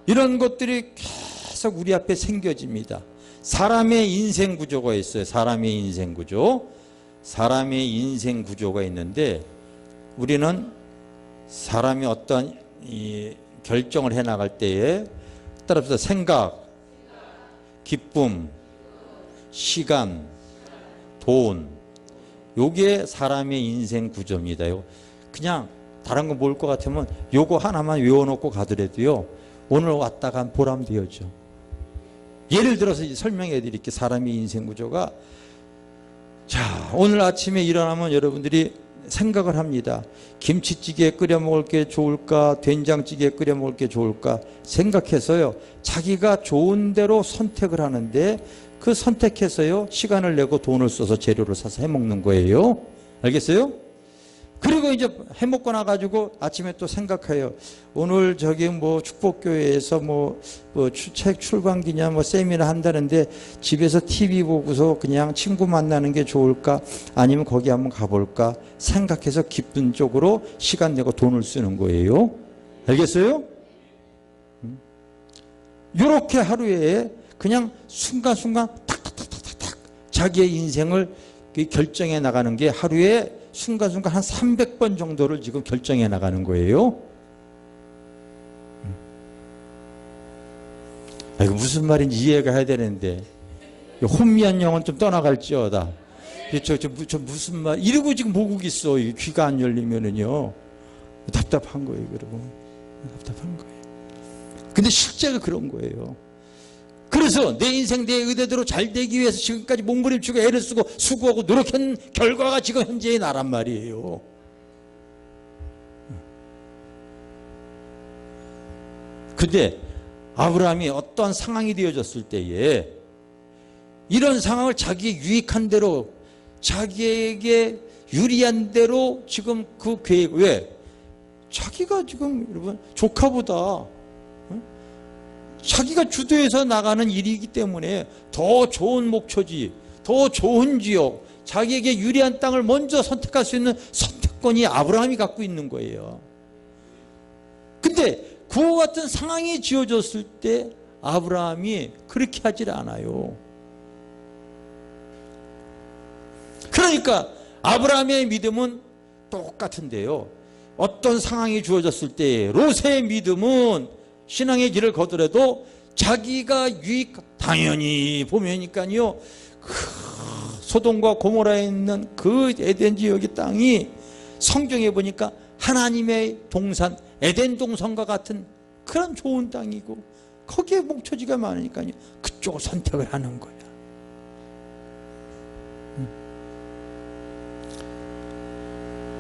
이런 것들이 계속 우리 앞에 생겨집니다. 사람의 인생 구조가 있어요. 사람의 인생 구조. 사람의 인생 구조가 있는데, 우리는 사람이 어떤 이 결정을 해 나갈 때에 따라서 생각, 기쁨, 시간, 돈, 요게 사람의 인생 구조입니다. 그냥 다른 거 모을 것 같으면 요거 하나만 외워놓고 가더라도요, 오늘 왔다가 보람 되어죠. 예를 들어서 설명해 드릴게요. 사람의 인생 구조가, 자, 오늘 아침에 일어나면 여러분들이 생각을 합니다. 김치찌개 끓여 먹을 게 좋을까, 된장찌개 끓여 먹을 게 좋을까 생각해서요, 자기가 좋은 대로 선택을 하는데, 그 선택해서요, 시간을 내고 돈을 써서 재료를 사서 해 먹는 거예요. 알겠어요? 그리고 이제 해 먹고 나가지고 아침에 또 생각해요. 오늘 저기 뭐 축복교회에서 책 출간 기념 세미나 한다는데, 집에서 TV 보고서 그냥 친구 만나는 게 좋을까, 아니면 거기 한번 가볼까 생각해서 기쁜 쪽으로 시간 내고 돈을 쓰는 거예요. 알겠어요? 이렇게 하루에 그냥 순간순간 탁탁탁탁탁 자기의 인생을 결정해 나가는 게 하루에 순간순간 한 300번 정도를 지금 결정해 나가는 거예요. 이거 무슨 말인지 이해가 해야 되는데, 혼미한 영혼 좀 떠나갈지어다. 저 무슨 말, 이러고 지금 모국 있어. 귀가 안 열리면은요. 답답한 거예요, 그러고. 답답한 거예요. 근데 실제가 그런 거예요. 그래서 내 인생 내 의대대로 잘 되기 위해서 지금까지 몸부림치고 애를 쓰고 수고하고 노력한 결과가 지금 현재의 나란 말이에요. 근데 아브라함이 어떤 상황이 되어졌을 때에 이런 상황을 자기 유익한 대로, 자기에게 유리한 대로 지금 그 계획, 왜? 자기가 지금 여러분 조카보다 자기가 주도해서 나가는 일이기 때문에 더 좋은 목초지, 더 좋은 지역, 자기에게 유리한 땅을 먼저 선택할 수 있는 선택권이 아브라함이 갖고 있는 거예요. 근데 그와 같은 상황이 지어졌을 때 아브라함이 그렇게 하질 않아요. 그러니까 아브라함의 믿음은 똑같은데요, 어떤 상황이 주어졌을 때 롯의 믿음은 신앙의 길을 걷더라도 자기가 당연히 보면니까요, 소돔과 고모라에 있는 그 에덴 지역의 땅이 성경에 보니까 하나님의 동산, 에덴 동산과 같은 그런 좋은 땅이고, 거기에 목초지가 많으니까요, 그쪽을 선택을 하는 거야.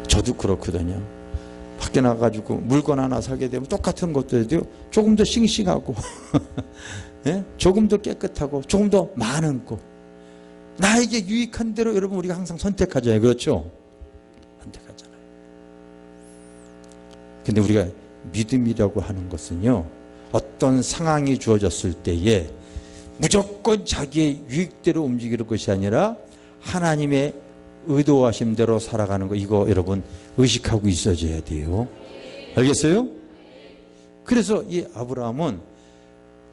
저도 그렇거든요. 밖에 나가가지고 물건 하나 사게 되면 똑같은 것들도 조금 더 싱싱하고 네? 조금 더 깨끗하고 조금 더 많은 거, 나에게 유익한 대로 여러분 우리가 항상 선택하잖아요. 그렇죠? 선택하잖아요. 근데 우리가 믿음이라고 하는 것은요, 어떤 상황이 주어졌을 때에 무조건 자기의 유익대로 움직이는 것이 아니라 하나님의 의도하심대로 살아가는 거, 이거 여러분 의식하고 있어줘야 돼요. 알겠어요? 그래서 이 아브라함은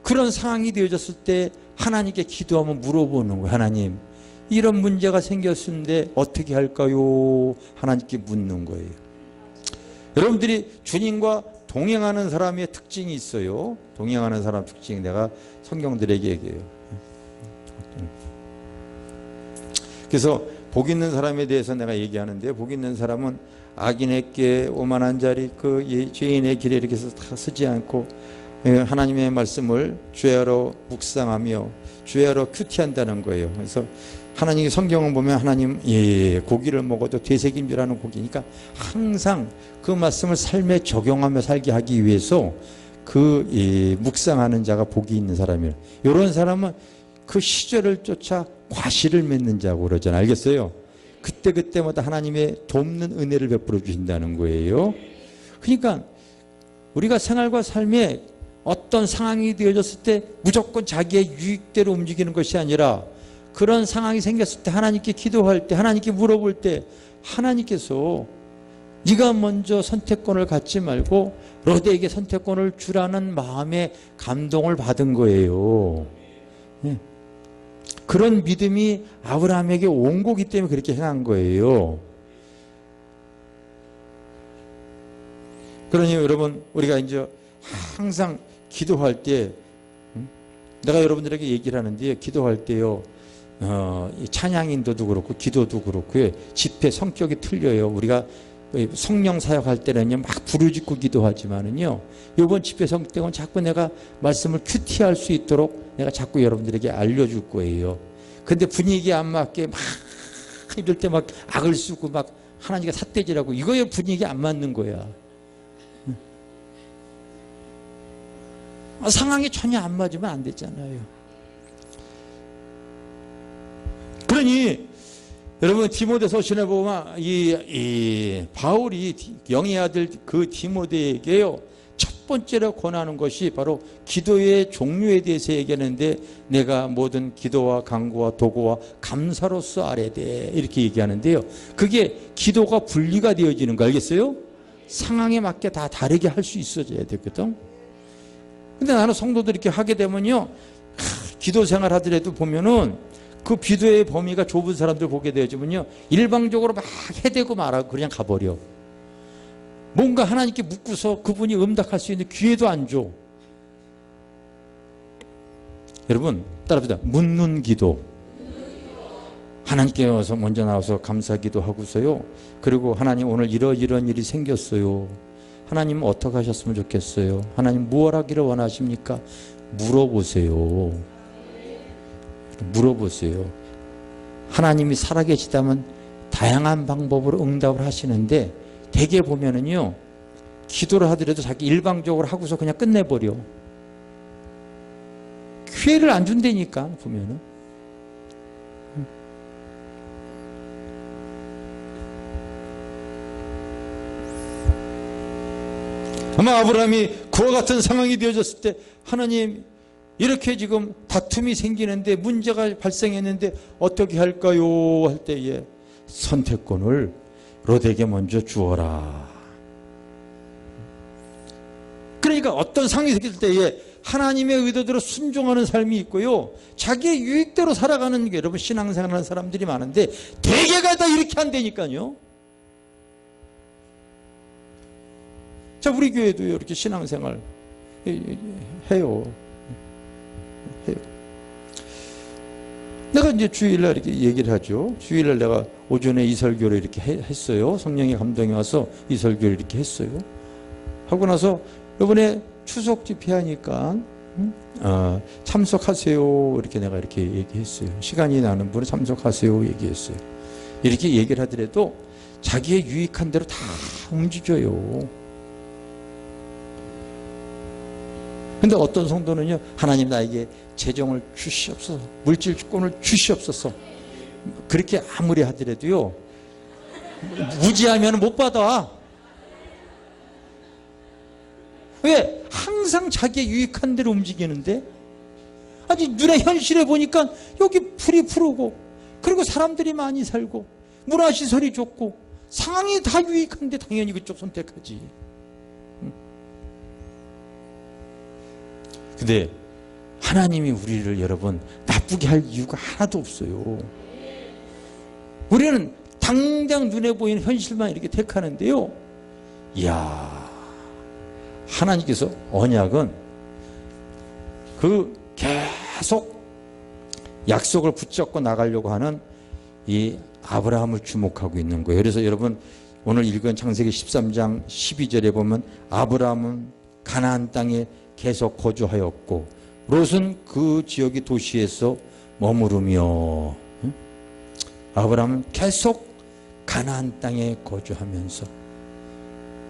그런 상황이 되어졌을 때 하나님께 기도하면 물어보는 거예요. 하나님, 이런 문제가 생겼는데 어떻게 할까요? 하나님께 묻는 거예요. 여러분들이 주님과 동행하는 사람의 특징이 있어요. 동행하는 사람 특징 내가 성경들에게 얘기해요. 그래서 복 있는 사람에 대해서 내가 얘기하는데, 복 있는 사람은 악인에게 오만한 자리, 그 죄인의 길에 이렇게 해서 다 쓰지 않고 하나님의 말씀을 주야로 묵상하며 주야로 큐티한다는 거예요. 그래서 하나님의 성경을 보면 하나님, 고기를 먹어도 되새긴 줄 아는 고기니까 항상 그 말씀을 삶에 적용하며 살게 하기 위해서 묵상하는 자가 복이 있는 사람이에요. 이런 사람은 그 시절을 쫓아 과실을 맺는 자고 그러잖아요. 알겠어요? 그때마다 하나님의 돕는 은혜를 베풀어 주신다는 거예요. 그러니까 우리가 생활과 삶에 어떤 상황이 되어졌을 때 무조건 자기의 유익대로 움직이는 것이 아니라 그런 상황이 생겼을 때 하나님께 기도할 때 하나님께 물어볼 때 하나님께서 네가 먼저 선택권을 갖지 말고 롯에게 선택권을 주라는 마음의 감동을 받은 거예요. 그런 믿음이 아브라함에게 온 거기 때문에 그렇게 행한 거예요. 그러니 여러분 우리가 이제 항상 기도할 때 내가 여러분들에게 얘기를 하는데 기도할 때요 찬양 인도도 그렇고 기도도 그렇고요 집회 성격이 틀려요. 우리가 성령 사역할 때는요 막 부르짖고 기도하지만은요 이번 집회 성격은 자꾸 내가 말씀을 큐티할 수 있도록 내가 자꾸 여러분들에게 알려줄 거예요. 근데 분위기에 안 맞게 막 이럴 때 막 악을 쓰고 막 하나님께 삿대질하고 이거에 분위기에 안 맞는 거야. 상황이 전혀 안 맞으면 안 됐잖아요. 그러니 여러분 디모데서신에 보면 이 바울이 영의 아들 그 디모데에게요 첫 번째로 권하는 것이 바로 기도의 종류에 대해서 얘기하는데 내가 모든 기도와 간구와 도구와 감사로서 아뢰되 이렇게 얘기하는데요. 그게 기도가 분리가 되어지는 거 알겠어요? 상황에 맞게 다 다르게 할 수 있어져야 되거든. 근데 나는 성도들이 이렇게 하게 되면요 기도 생활 하더라도 보면은 그 기도의 범위가 좁은 사람들 보게 되어지면요 일방적으로 막 해대고 말하고 그냥 가버려. 뭔가 하나님께 묻고서 그분이 응답할 수 있는 기회도 안 줘. 여러분 따라합시다. 묻는 기도. 하나님께 와서 먼저 나와서 감사기도 하고서요 그리고 하나님 오늘 이런 일이 생겼어요. 하나님 어떻게 하셨으면 좋겠어요? 하나님 무엇 하기를 원하십니까? 물어보세요. 물어보세요. 하나님이 살아계시다면 다양한 방법으로 응답을 하시는데 대개 보면은요 기도를 하더라도 자기 일방적으로 하고서 그냥 끝내버려. 기회를 안 준다니까 보면은. 아마 아브라함이 그와 같은 상황이 되어졌을 때 하나님 이렇게 지금 다툼이 생기는데 문제가 발생했는데 어떻게 할까요? 할 때에 선택권을 롯에게 먼저 주어라. 그러니까 어떤 상황이 생길 때에 하나님의 의도대로 순종하는 삶이 있고요 자기의 유익대로 살아가는 게 여러분 신앙생활하는 사람들이 많은데 대개가 다 이렇게 한다니까요. 자 우리 교회도요 이렇게 신앙생활 해요. 내가 이제 주일날 이렇게 얘기를 하죠. 주일날 내가 오전에 이설교를 이렇게 했어요. 성령의 감동이 와서 이설교를 이렇게 했어요. 하고 나서 이번에 추석 집회 하니까 참석하세요. 이렇게 내가 이렇게 얘기했어요. 시간이 나는 분은 참석하세요. 얘기했어요. 이렇게 얘기를 하더라도 자기의 유익한 대로 다 움직여요. 근데 어떤 성도는요 하나님 나에게 재정을 주시옵소서 물질권을 주시옵소서 그렇게 아무리 하더라도요 무지하면 못 받아. 왜? 항상 자기의 유익한 대로 움직이는데 아니 눈에 현실에 보니까 여기 풀이 푸르고 그리고 사람들이 많이 살고 문화시설이 좋고 상황이 다 유익한데 당연히 그쪽 선택하지. 근데 하나님이 우리를 여러분 나쁘게 할 이유가 하나도 없어요. 우리는 당장 눈에 보이는 현실만 이렇게 택하는데요 이야 하나님께서 언약은 그 계속 약속을 붙잡고 나가려고 하는 이 아브라함을 주목하고 있는 거예요. 그래서 여러분 오늘 읽은 창세기 13장 12절에 보면 아브라함은 가나안 땅에 계속 거주하였고 롯은 그 지역의 도시에서 머무르며 아브라함은 계속 가나안 땅에 거주하면서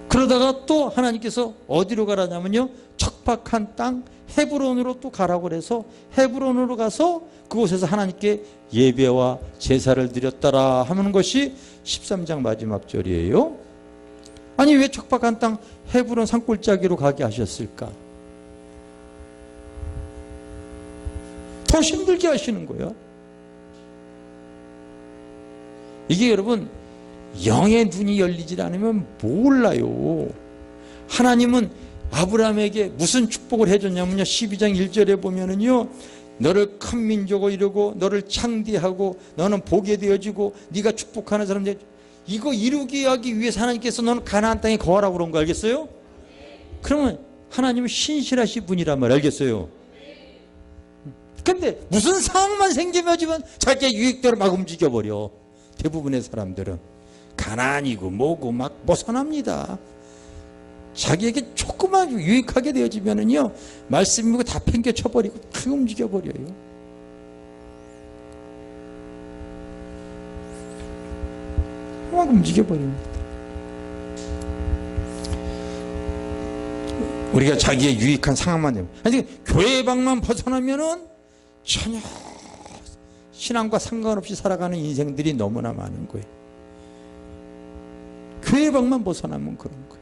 그러다가 또 하나님께서 어디로 가라냐면요 척박한 땅 헤브론으로 또 가라고 그래서 헤브론으로 가서 그곳에서 하나님께 예배와 제사를 드렸더라 하는 것이 13장 마지막 절이에요. 아니 왜 척박한 땅 헤브론 산골짜기로 가게 하셨을까? 더 힘들게 하시는 거예요. 이게 여러분 영의 눈이 열리지 않으면 몰라요. 하나님은 아브라함에게 무슨 축복을 해줬냐면요, 12장 1절에 보면은요, 너를 큰 민족으로 이루고 너를 창대하고 너는 복이 되어지고 네가 축복하는 사람 되, 이거 이루게 하기 위해서 하나님께서 너는 가나안 땅에 거하라고 그런 거 알겠어요? 그러면 하나님은 신실하신 분이란 말 알겠어요? 근데 무슨 상황만 생기면 자기의 유익대로 막 움직여버려. 대부분의 사람들은 가난이고 뭐고 막 벗어납니다. 자기에게 조금만 유익하게 되어지면은요, 말씀이고 다 팽개쳐버리고 다 움직여버려요. 막 움직여버립니다. 우리가 자기의 유익한 상황만 되면, 아니 교회 방만 벗어나면은 전혀 신앙과 상관없이 살아가는 인생들이 너무나 많은 거예요. 교회 방만 벗어나면 그런 거예요.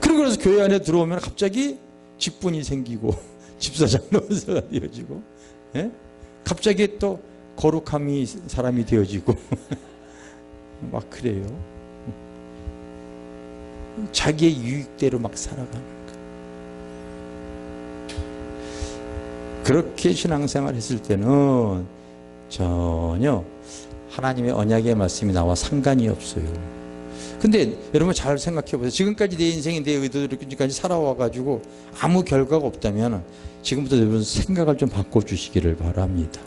그래서 교회 안에 들어오면 갑자기 직분이 생기고 집사장 노사가 되어지고, 예? 갑자기 또 거룩함이 사람이 되어지고 막 그래요. 자기의 유익대로 막 살아가는 거예요. 그렇게 신앙생활 했을 때는 전혀 하나님의 언약의 말씀이 나와 상관이 없어요. 근데 여러분 잘 생각해 보세요. 지금까지 내 인생이 내 의도대로까지 살아와가지고 아무 결과가 없다면 지금부터 여러분 생각을 좀 바꿔주시기를 바랍니다.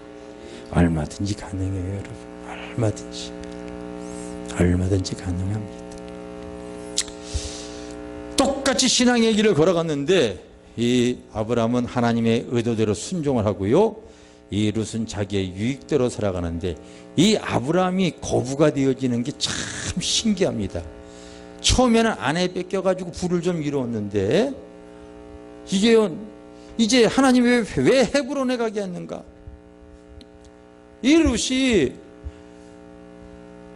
얼마든지 가능해요, 여러분. 얼마든지 가능합니다. 똑같이 신앙의 길을 걸어갔는데 이 아브라함은 하나님의 의도대로 순종을 하고요, 이 룻은 자기의 유익대로 살아가는데, 이 아브라함이 거부가 되어지는 게 참 신기합니다. 처음에는 아내 뺏겨가지고 불을 좀 이루었는데, 이게 이제 하나님이 왜 헤브론에 가게 했는가? 이 룻이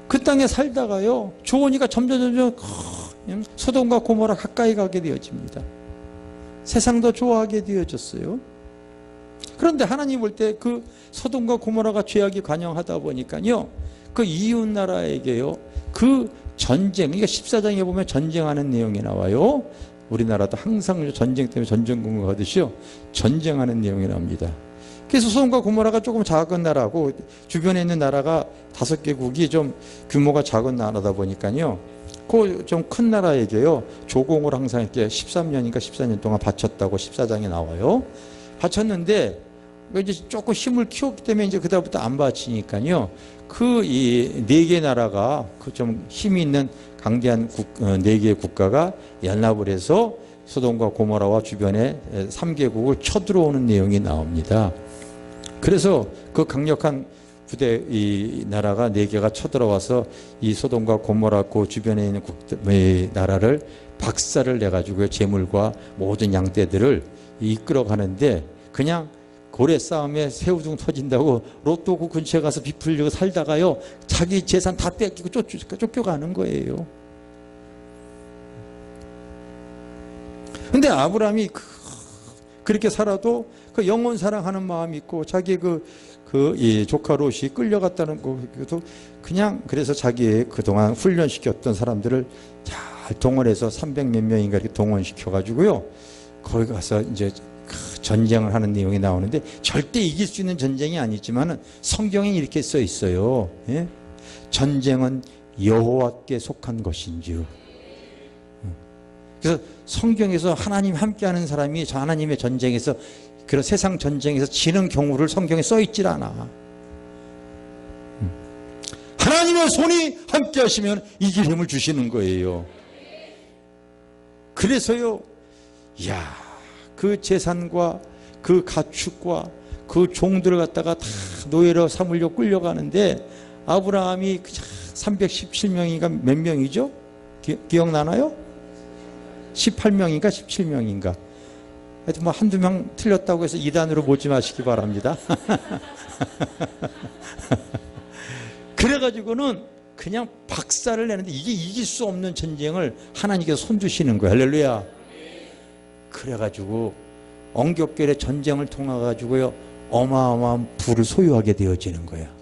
그 땅에 살다가요, 좋으니까 점점 소돔과 고모라 가까이 가게 되어집니다. 세상도 좋아하게 되어졌어요. 그런데 하나님 볼 때 그 소돔과 고모라가 죄악이 관영하다 보니까요, 그 이웃 나라에게요, 그 전쟁, 그러니까 14장에 보면 전쟁하는 내용이 나와요. 우리나라도 항상 전쟁 때문에 전쟁공격 하듯이요, 전쟁하는 내용이 나옵니다. 그래서 소돔과 고모라가 조금 작은 나라고 주변에 있는 나라가 5개국이 좀 규모가 작은 나라다 보니까요, 그 좀 큰 나라에게요, 조공을 항상 이렇게 13년인가 14년 동안 바쳤다고 14장에 나와요. 바쳤는데 이제 조금 힘을 키웠기 때문에 이제 그다음부터 안 바치니까요, 그 이 4개 나라가 그 좀 힘이 있는 강대한 4개의 국가가 연합을 해서 소돔과 고모라와 주변에 3개국을 쳐들어오는 내용이 나옵니다. 그래서 그 강력한 부대, 이 나라가 4개가 쳐들어와서 이 소돔과 고모라 그 주변에 있는 나라를 박살을 내가지고 재물과 모든 양떼들을 이끌어가는데, 그냥 고래 싸움에 새우등 터진다고 로또 그 근처에 가서 비풀려고 살다가요, 자기 재산 다 뺏기고 쫓겨가는 거예요. 근데 아브라함이 그렇게 살아도 그 영혼 사랑하는 마음이 있고, 자기 이 조카 롯이 끌려갔다는 것도 그냥, 그래서 자기의 그동안 훈련시켰던 사람들을 잘 동원해서 300몇 명인가 이렇게 동원시켜가지고요, 거기 가서 이제 전쟁을 하는 내용이 나오는데, 절대 이길 수 있는 전쟁이 아니지만 성경에 이렇게 써 있어요. 예? 전쟁은 여호와께 속한 것인지요. 그래서 성경에서 하나님 함께하는 사람이 저 하나님의 전쟁에서, 그런 세상 전쟁에서 지는 경우를 성경에 써 있질 않아. 하나님의 손이 함께 하시면 이길 힘을 주시는 거예요. 그래서요, 이야, 그 재산과 그 가축과 그 종들을 갖다가 다 노예로 삼으려고 끌려가는데, 아브라함이 317명인가 몇 명이죠? 기억나나요? 18명인가 17명인가. 하여튼 뭐 한두 명 틀렸다고 해서 이단으로 보지 마시기 바랍니다. 그래가지고는 그냥 박살을 내는데, 이게 이길 수 없는 전쟁을 하나님께서 손주시는 거예요. 할렐루야. 그래가지고 엉겹결에 전쟁을 통해 가지고요 어마어마한 부를 소유하게 되어지는 거야.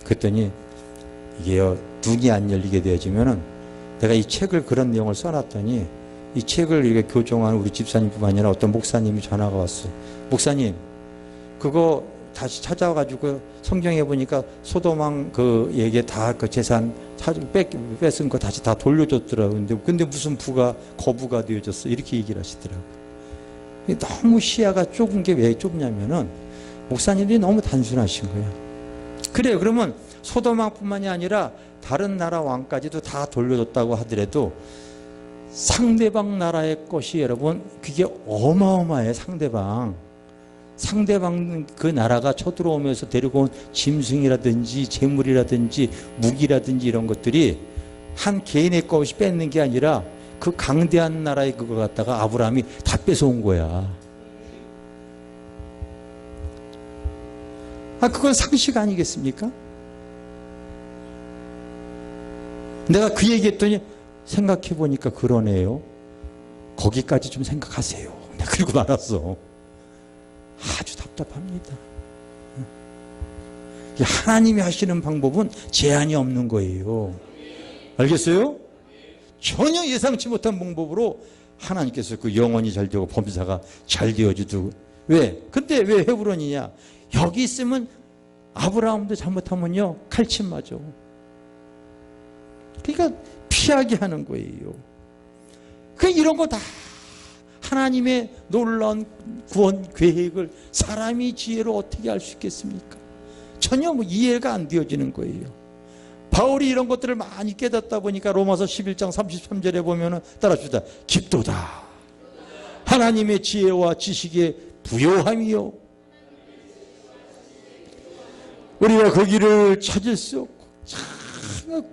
그랬더니 이게요 눈이 안 열리게 되어지면은 내가 이 책을 그런 내용을 써놨더니 이 책을 이렇게 교정하는 우리 집사님뿐만 아니라 어떤 목사님이 전화가 왔어. 목사님 그거 다시 찾아가지고 성경에 보니까 소돔왕 그 얘기 다 그 재산 뺏은 거 다시 다 돌려줬더라고요. 근데 무슨 부가 거부가 되어졌어. 이렇게 얘기를 하시더라고요. 너무 시야가 좁은 게 왜 좁냐면은 목사님들이 너무 단순하신 거야. 그래요. 그러면 소돔왕뿐만이 아니라 다른 나라 왕까지도 다 돌려줬다고 하더라도 상대방 나라의 것이 여러분 그게 어마어마해. 상대방 그 나라가 쳐들어오면서 데리고 온 짐승이라든지 재물이라든지 무기라든지 이런 것들이 한 개인의 것이 뺏는 게 아니라 그 강대한 나라의 그거 갖다가 아브라함이 다 뺏어온 거야. 그건 상식 아니겠습니까? 내가 그 얘기했더니 생각해 보니까 그러네요. 거기까지 좀 생각하세요. 그리고 말았어. 아주 답답합니다. 하나님이 하시는 방법은 제한이 없는 거예요. 알겠어요? 전혀 예상치 못한 방법으로 하나님께서 그 영혼이 잘 되고 범사가 잘 되어지고. 왜? 근데 왜 헤브론이냐? 여기 있으면 아브라함도 잘못하면요 칼침 맞아. 그러니까 피하게 하는 거예요. 이런 거 다 하나님의 놀라운 구원 계획을 사람이 지혜로 어떻게 알 수 있겠습니까? 전혀 이해가 안 되어지는 거예요. 바울이 이런 것들을 많이 깨닫다 보니까 로마서 11장 33절에 보면은 따라주다 깊도다 하나님의 지혜와 지식의 부요함이요 우리가 거기를 찾을 수 없고 참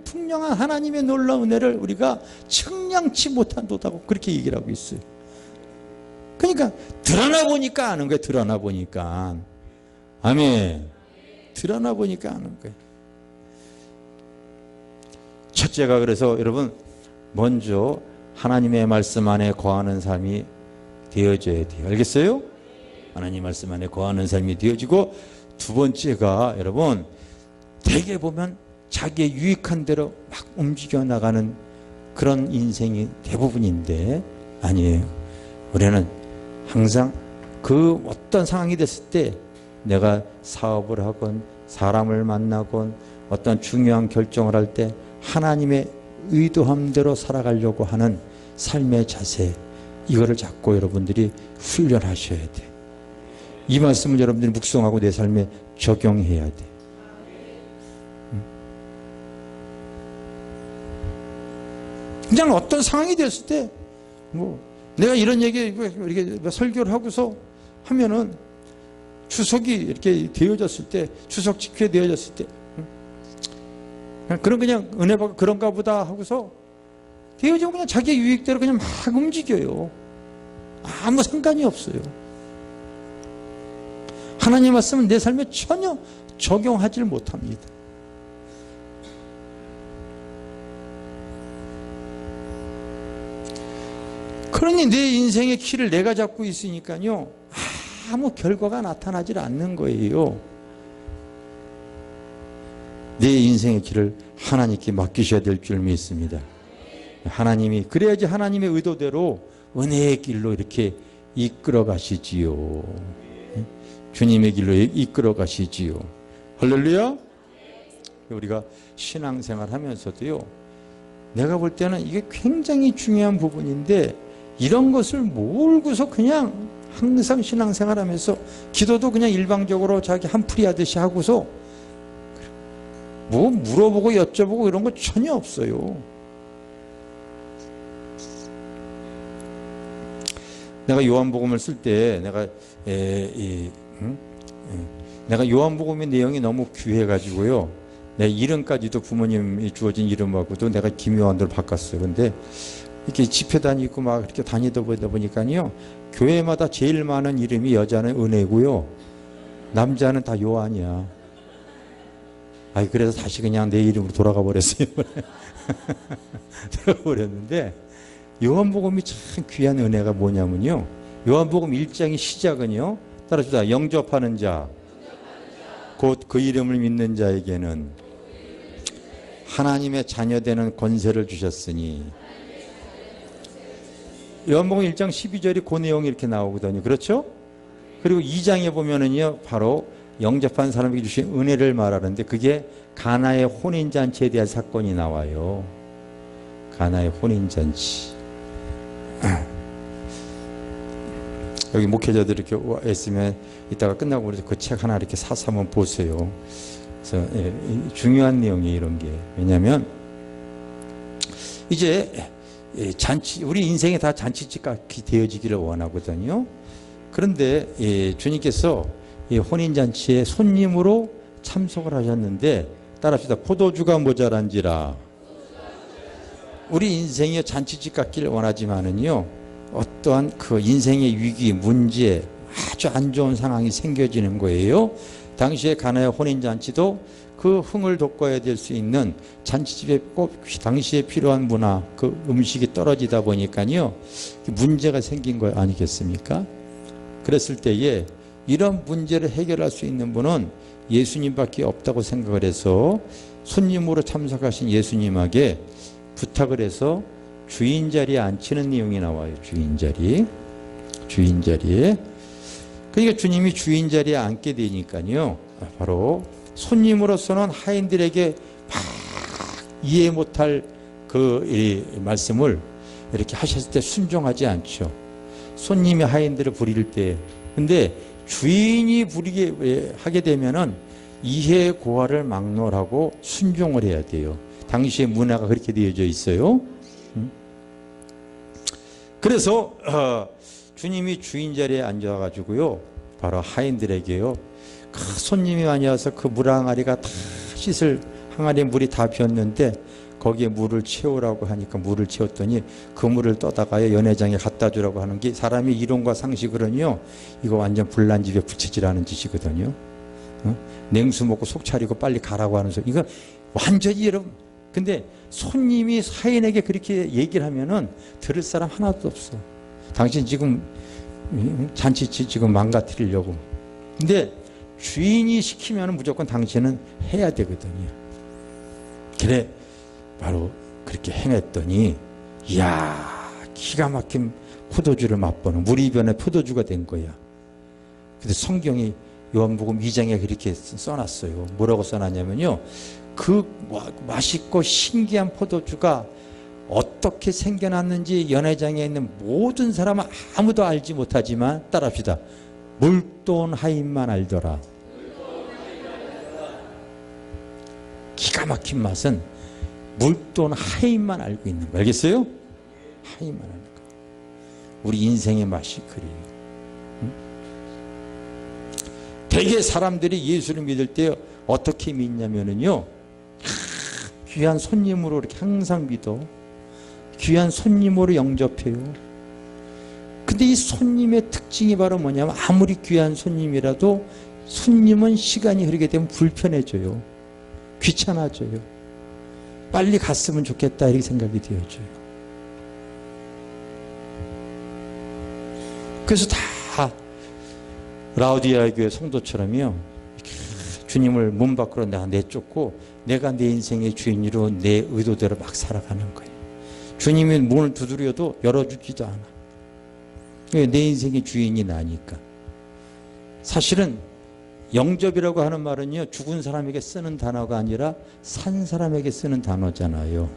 풍성한 하나님의 놀라운 은혜를 우리가 측량치 못한도다고 그렇게 얘기를 하고 있어요. 그러니까 드러나 보니까 아는 거예요. 드러나 보니까. 아멘. 드러나 보니까 아는 거예요. 첫째가 그래서 여러분 먼저 하나님의 말씀 안에 거하는 삶이 되어져야 돼요. 알겠어요? 하나님 말씀 안에 거하는 삶이 되어지고 두 번째가 여러분 대개 보면 자기의 유익한 대로 막 움직여 나가는 그런 인생이 대부분인데 아니에요. 우리는 항상 그 어떤 상황이 됐을 때 내가 사업을 하건 사람을 만나건 어떤 중요한 결정을 할 때 하나님의 의도함대로 살아가려고 하는 삶의 자세 이거를 잡고 여러분들이 훈련하셔야 돼. 이 말씀을 여러분들이 묵상하고 내 삶에 적용해야 돼. 그냥 어떤 상황이 됐을 때 내가 이런 얘기 이렇게 설교를 하고서 하면은 추석이 이렇게 되어졌을 때 추석 지켜야 되어졌을 때 그냥 은혜 받고 그런가 보다 하고서 되어지고 그냥 자기 유익대로 그냥 막 움직여요. 아무 상관이 없어요. 하나님 말씀은 내 삶에 전혀 적용하지 못합니다. 그러니 내 인생의 키를 내가 잡고 있으니까요 아무 결과가 나타나질 않는 거예요. 내 인생의 길을 하나님께 맡기셔야 될 줄 믿습니다. 하나님이 그래야지 하나님의 의도대로 은혜의 길로 이렇게 이끌어 가시지요. 주님의 길로 이끌어 가시지요. 할렐루야. 우리가 신앙생활 하면서도요 내가 볼 때는 이게 굉장히 중요한 부분인데 이런 것을 모르고서 그냥 항상 신앙생활 하면서 기도도 그냥 일방적으로 자기 한풀이 하듯이 하고서 뭐 물어보고 여쭤보고 이런 거 전혀 없어요. 내가 요한복음을 쓸 때 내가 요한복음의 내용이 너무 귀해가지고요 내 이름까지도 부모님이 주어진 이름하고도 내가 김요한으로 바꿨어요. 근데 이렇게 집회 다니고 막 이렇게 다니다 보니까요 교회마다 제일 많은 이름이 여자는 은혜고요 남자는 다 요한이야. 그래서 다시 그냥 내 이름으로 돌아가 버렸어요. 돌아가 버렸는데 요한복음이 참 귀한 은혜가 뭐냐면요, 요한복음 1장의 시작은요, 따라합시다. 영접하는 자, 곧 그 이름을 믿는 자에게는 하나님의 자녀되는 권세를 주셨으니. 요한복음 1장 12절이 그 내용이 이렇게 나오거든요. 그렇죠? 그리고 2장에 보면은요, 바로 영접한 사람에게 주신 은혜를 말하는데, 그게 가나의 혼인잔치에 대한 사건이 나와요. 가나의 혼인잔치. 여기 목회자들 이렇게 있으면 이따가 끝나고 그래서 그 책 하나 이렇게 사서 한번 보세요. 그래서 중요한 내용이 이런 게, 왜냐하면 이제 잔치, 우리 인생에 다 잔치집같이 되어지기를 원하거든요. 그런데 주님께서 이 혼인잔치에 손님으로 참석을 하셨는데, 따라합시다. 포도주가 모자란지라. 우리 인생이 잔치집 같기를 원하지만은요, 어떠한 그 인생의 위기, 문제, 아주 안 좋은 상황이 생겨지는 거예요. 당시에 가나의 혼인잔치도 그 흥을 돋궈야 될 수 있는 잔치집에 꼭 당시에 필요한 문화, 그 음식이 떨어지다 보니까요, 문제가 생긴 거 아니겠습니까? 그랬을 때에 이런 문제를 해결할 수 있는 분은 예수님밖에 없다고 생각을 해서 손님으로 참석하신 예수님에게 부탁을 해서 주인 자리에 앉히는 내용이 나와요. 주인 자리에. 그러니까 주님이 주인 자리에 앉게 되니까요, 바로 손님으로서는 하인들에게 막 이해 못할 그 말씀을 이렇게 하셨을 때 순종하지 않죠. 손님이 하인들을 부릴 때. 근데 주인이 부리게 하게 되면은 이해 고하를 막론하고 순종을 해야 돼요. 당시의 문화가 그렇게 되어져 있어요. 그래서 주님이 주인 자리에 앉아가지고요, 바로 하인들에게요, 손님이 많이 와서 그 물 항아리가 다 씻을 항아리에 물이 다 비었는데 거기에 물을 채우라고 하니까 물을 채웠더니 그 물을 떠다가요 연회장에 갖다 주라고 하는 게, 사람의 이론과 상식으로는요, 이거 완전 불난 집에 부채질하는 짓이거든요. 냉수 먹고 속 차리고 빨리 가라고 하는 소리, 이거 완전히 여러분. 근데 손님이 하인에게 그렇게 얘기를 하면은 들을 사람 하나도 없어. 당신 지금 잔치집 지금 망가뜨리려고. 근데 주인이 시키면은 무조건 당신은 해야 되거든요. 그래 바로 그렇게 행했더니, 이야, 기가 막힌 포도주를 맛보는 무리변의 포도주가 된 거야. 근데 성경이 요한복음 2장에 그렇게 써놨어요. 뭐라고 써놨냐면요, 그 맛있고 신기한 포도주가 어떻게 생겨났는지 연회장에 있는 모든 사람은 아무도 알지 못하지만, 따라합시다. 물돈 하인만 알더라. 기가 막힌 맛은 물돈 하인만 알고 있는 거, 알겠어요? 하인만 아는 거. 우리 인생의 맛이 그래요. 대개 사람들이 예수를 믿을 때 어떻게 믿냐면은요, 귀한 손님으로 이렇게 항상 믿어. 귀한 손님으로 영접해요. 근데 이 손님의 특징이 바로 뭐냐면, 아무리 귀한 손님이라도 손님은 시간이 흐르게 되면 불편해져요. 귀찮아져요. 빨리 갔으면 좋겠다 이렇게 생각이 되어져요. 그래서 다 라우디아 교회 성도처럼요, 주님을 문 밖으로 내쫓고 내가 내 인생의 주인으로 내 의도대로 막 살아가는 거예요. 주님이 문을 두드려도 열어주지도 않아. 내 인생의 주인이 나니까. 사실은 영접이라고 하는 말은요, 죽은 사람에게 쓰는 단어가 아니라 산 사람에게 쓰는 단어잖아요.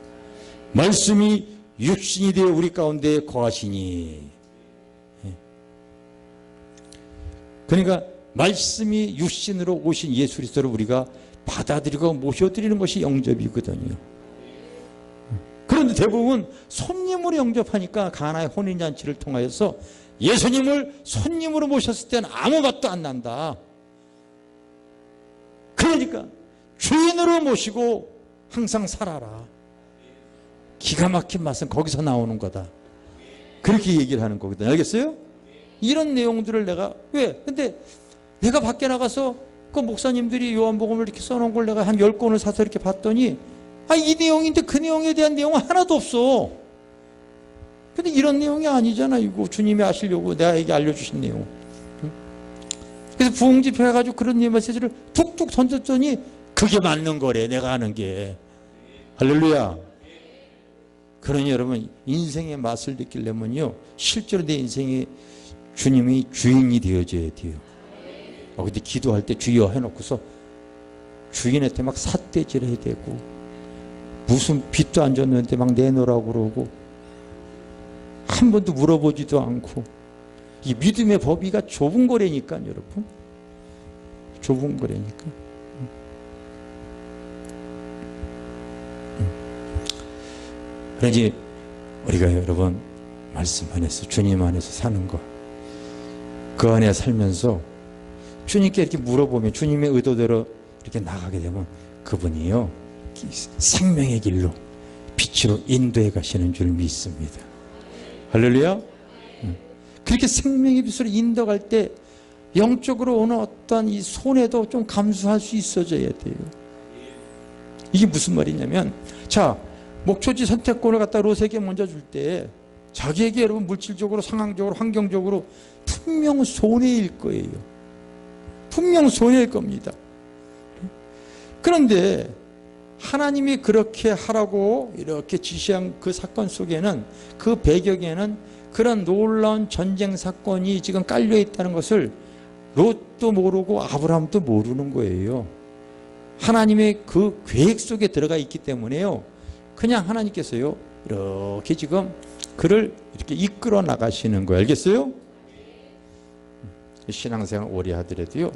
말씀이 육신이 되어 우리 가운데 거하시니. 그러니까 말씀이 육신으로 오신 예수 그리스도를 우리가 받아들이고 모셔드리는 것이 영접이거든요. 그런데 대부분 손님으로 영접하니까 가나의 혼인잔치를 통하여서 예수님을 손님으로 모셨을 때는 아무 맛도 안 난다. 그러니까 주인으로 모시고 항상 살아라. 기가 막힌 맛은 거기서 나오는 거다. 그렇게 얘기를 하는 거거든요. 알겠어요? 이런 내용들을 내가 왜? 근데 내가 밖에 나가서 그 목사님들이 요한복음을 이렇게 써놓은 걸 내가 한 10권을 사서 이렇게 봤더니, 이 내용인데 그 내용에 대한 내용은 하나도 없어. 근데 이런 내용이 아니잖아. 이거 주님이 아시려고 내가 알려주신 내용. 그래서 부흥집회 해가지고 그런 메시지를 툭툭 던졌더니 그게 맞는 거래, 내가 하는 게. 할렐루야. 그러니 여러분, 인생의 맛을 느끼려면요, 실제로 내 인생에 주님이 주인이 되어줘야 돼요. 근데 기도할 때 주여 해놓고서 주인한테 막 삿대질 해야 되고, 무슨 빚도 안 줬는데 막 내놓으라고 그러고, 한 번도 물어보지도 않고. 이 믿음의 범위가 좁은 거라니까, 여러분. 좁은 거라니까. 그러지 우리가 여러분 말씀 안에서, 주님 안에서 사는 거, 그 안에 살면서 주님께 이렇게 물어보면, 주님의 의도대로 이렇게 나가게 되면 그분이요, 생명의 길로 빛으로 인도해 가시는 줄 믿습니다. 할렐루야. 그렇게 생명의 빛으로 인도갈 때 영적으로 오는 어떤 이 손해도 좀 감수할 수 있어져야 돼요. 이게 무슨 말이냐면, 자, 목초지 선택권을 갖다 롯에게 먼저 줄 때 자기에게 여러분 물질적으로, 상황적으로, 환경적으로 분명 손해일 거예요. 분명 손해일 겁니다. 그런데 하나님이 그렇게 하라고 이렇게 지시한 그 사건 속에는, 그 배경에는 그런 놀라운 전쟁 사건이 지금 깔려 있다는 것을 롯도 모르고 아브라함도 모르는 거예요. 하나님의 그 계획 속에 들어가 있기 때문에요, 그냥 하나님께서요 이렇게 지금 그를 이렇게 이끌어 나가시는 거예요. 알겠어요? 신앙생활 오래 하더라도요,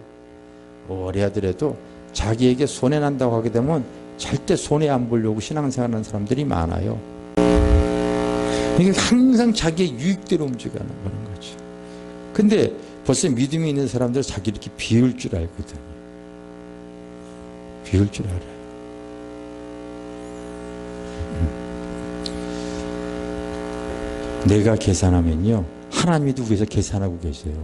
오래 하더라도 자기에게 손해 난다고 하게 되면 절대 손해 안 보려고 신앙생활 하는 사람들이 많아요. 이게 항상 자기의 유익대로 움직여가는 거죠. 근데 벌써 믿음이 있는 사람들은 자기 이렇게 비울 줄 알거든요. 비울 줄 알아요. 내가 계산하면요, 하나님이 위해서 계산하고 계세요.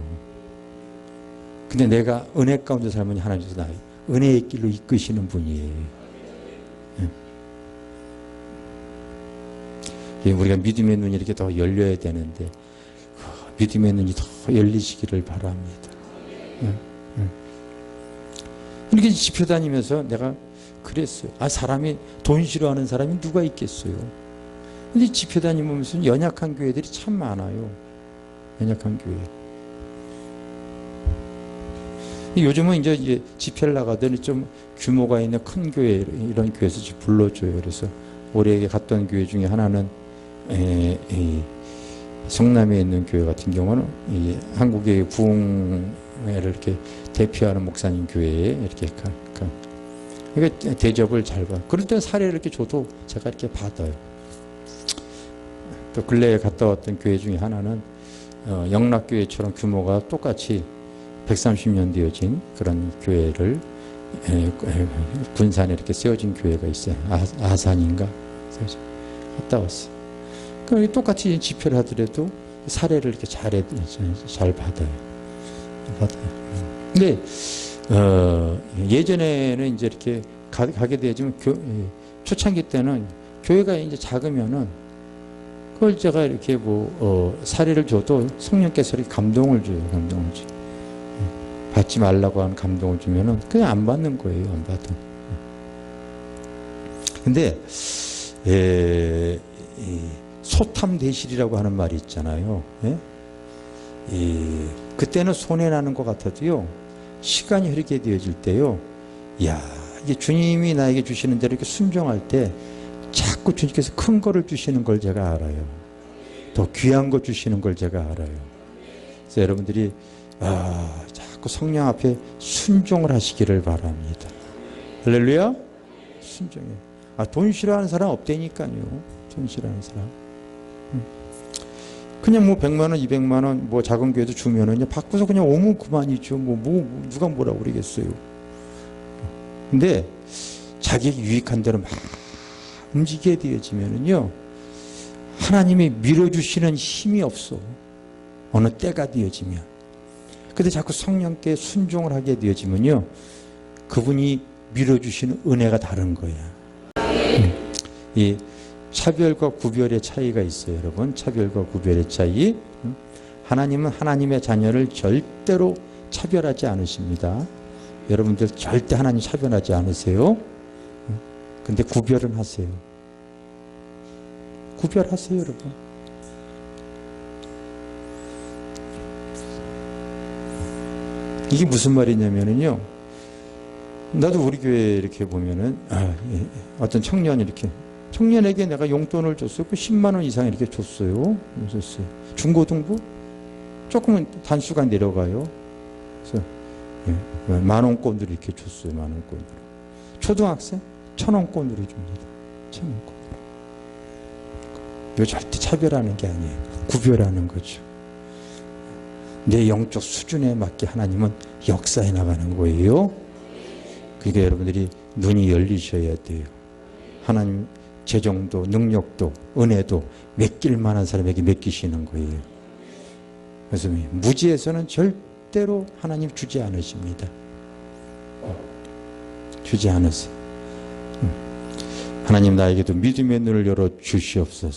근데 내가 은혜 가운데 살면 하나님께서 나 은혜의 길로 이끄시는 분이에요. 우리가 믿음의 눈이 이렇게 더 열려야 되는데, 믿음의 눈이 더 열리시기를 바랍니다. 이렇게 집회 다니면서 내가 그랬어요. 사람이, 돈 싫어하는 사람이 누가 있겠어요. 근데 집회 다니면서 연약한 교회들이 참 많아요. 연약한 교회. 요즘은 이제 집회를 나가더니 좀 규모가 있는 큰 교회, 이런 교회에서 불러줘요. 그래서 올해 갔던 교회 중에 하나는 성남에 있는 교회 같은 경우는 한국의 부흥회를 이렇게 대표하는 목사님 교회에 이렇게 그러니까 대접을 잘 받아요. 그럴 때 사례를 이렇게 줘도 제가 이렇게 받아요. 또 근래에 갔다 왔던 교회 중에 하나는 영락교회처럼 규모가 똑같이 130년 되어진 그런 교회를 군산에 이렇게 세워진 교회가 있어요. 아산인가? 갔다 왔어요. 그러니까 똑같이 집회를 하더라도 사례를 이렇게 잘 받아요. 근데 예전에는 이제 이렇게 가게 되지만 초창기 때는 교회가 이제 작으면은 그걸 제가 이렇게 사례를 줘도 성령께서 이렇게 감동을 줘요. 감동을 줘요. 받지 말라고 하는 감동을 주면은 그냥 안 받는 거예요. 안 받아. 근데 소탐대실이라고 하는 말이 있잖아요. 그때는 손해나는 것 같아도요, 시간이 흐르게 되어질 때요, 이게 주님이 나에게 주시는 대로 이렇게 순종할 때 자꾸 주님께서 큰 거를 주시는 걸 제가 알아요. 더 귀한 거 주시는 걸 제가 알아요. 그래서 여러분들이 자꾸 성령 앞에 순종을 하시기를 바랍니다. 할렐루야. 순종해. 돈 싫어하는 사람 없다니까요. 돈 싫어하는 사람. 그냥 100만 원, 200만 원, 작은 교회도 주면은 받고서 그냥 오면 그만이죠. 누가 뭐라고 그러겠어요. 근데 자기에게 유익한 대로 막 움직이게 되어지면은요, 하나님이 밀어주시는 힘이 없어. 어느 때가 되어지면. 근데 자꾸 성령께 순종을 하게 되어지면요, 그분이 밀어주시는 은혜가 다른 거야. 이 차별과 구별의 차이가 있어요, 여러분. 차별과 구별의 차이. 하나님은 하나님의 자녀를 절대로 차별하지 않으십니다. 여러분들 절대 하나님 차별하지 않으세요. 근데 구별은 하세요. 구별하세요, 여러분. 이게 무슨 말이냐면요. 나도 우리 교회에 이렇게 보면은, 어떤 청년이 이렇게, 청년에게 내가 용돈을 줬어요. 그 10만 원 이상 이렇게 줬어요. 줬어요. 중고등부? 조금은 단수가 내려가요. 그래서, 만원권으로 이렇게 줬어요. 만원권으로. 초등학생? 1,000원권으로 줍니다. 1,000원권으로. 이거 절대 차별하는 게 아니에요. 구별하는 거죠. 내 영적 수준에 맞게 하나님은 역사해 나가는 거예요. 그러니까 여러분들이 눈이 열리셔야 돼요. 하나님 재정도 능력도 은혜도 맡길 만한 사람에게 맡기시는 거예요. 그래서 무지에서는 절대로 하나님 주지 않으십니다. 주지 않으세요. 하나님 나에게도 믿음의 눈을 열어 주시옵소서.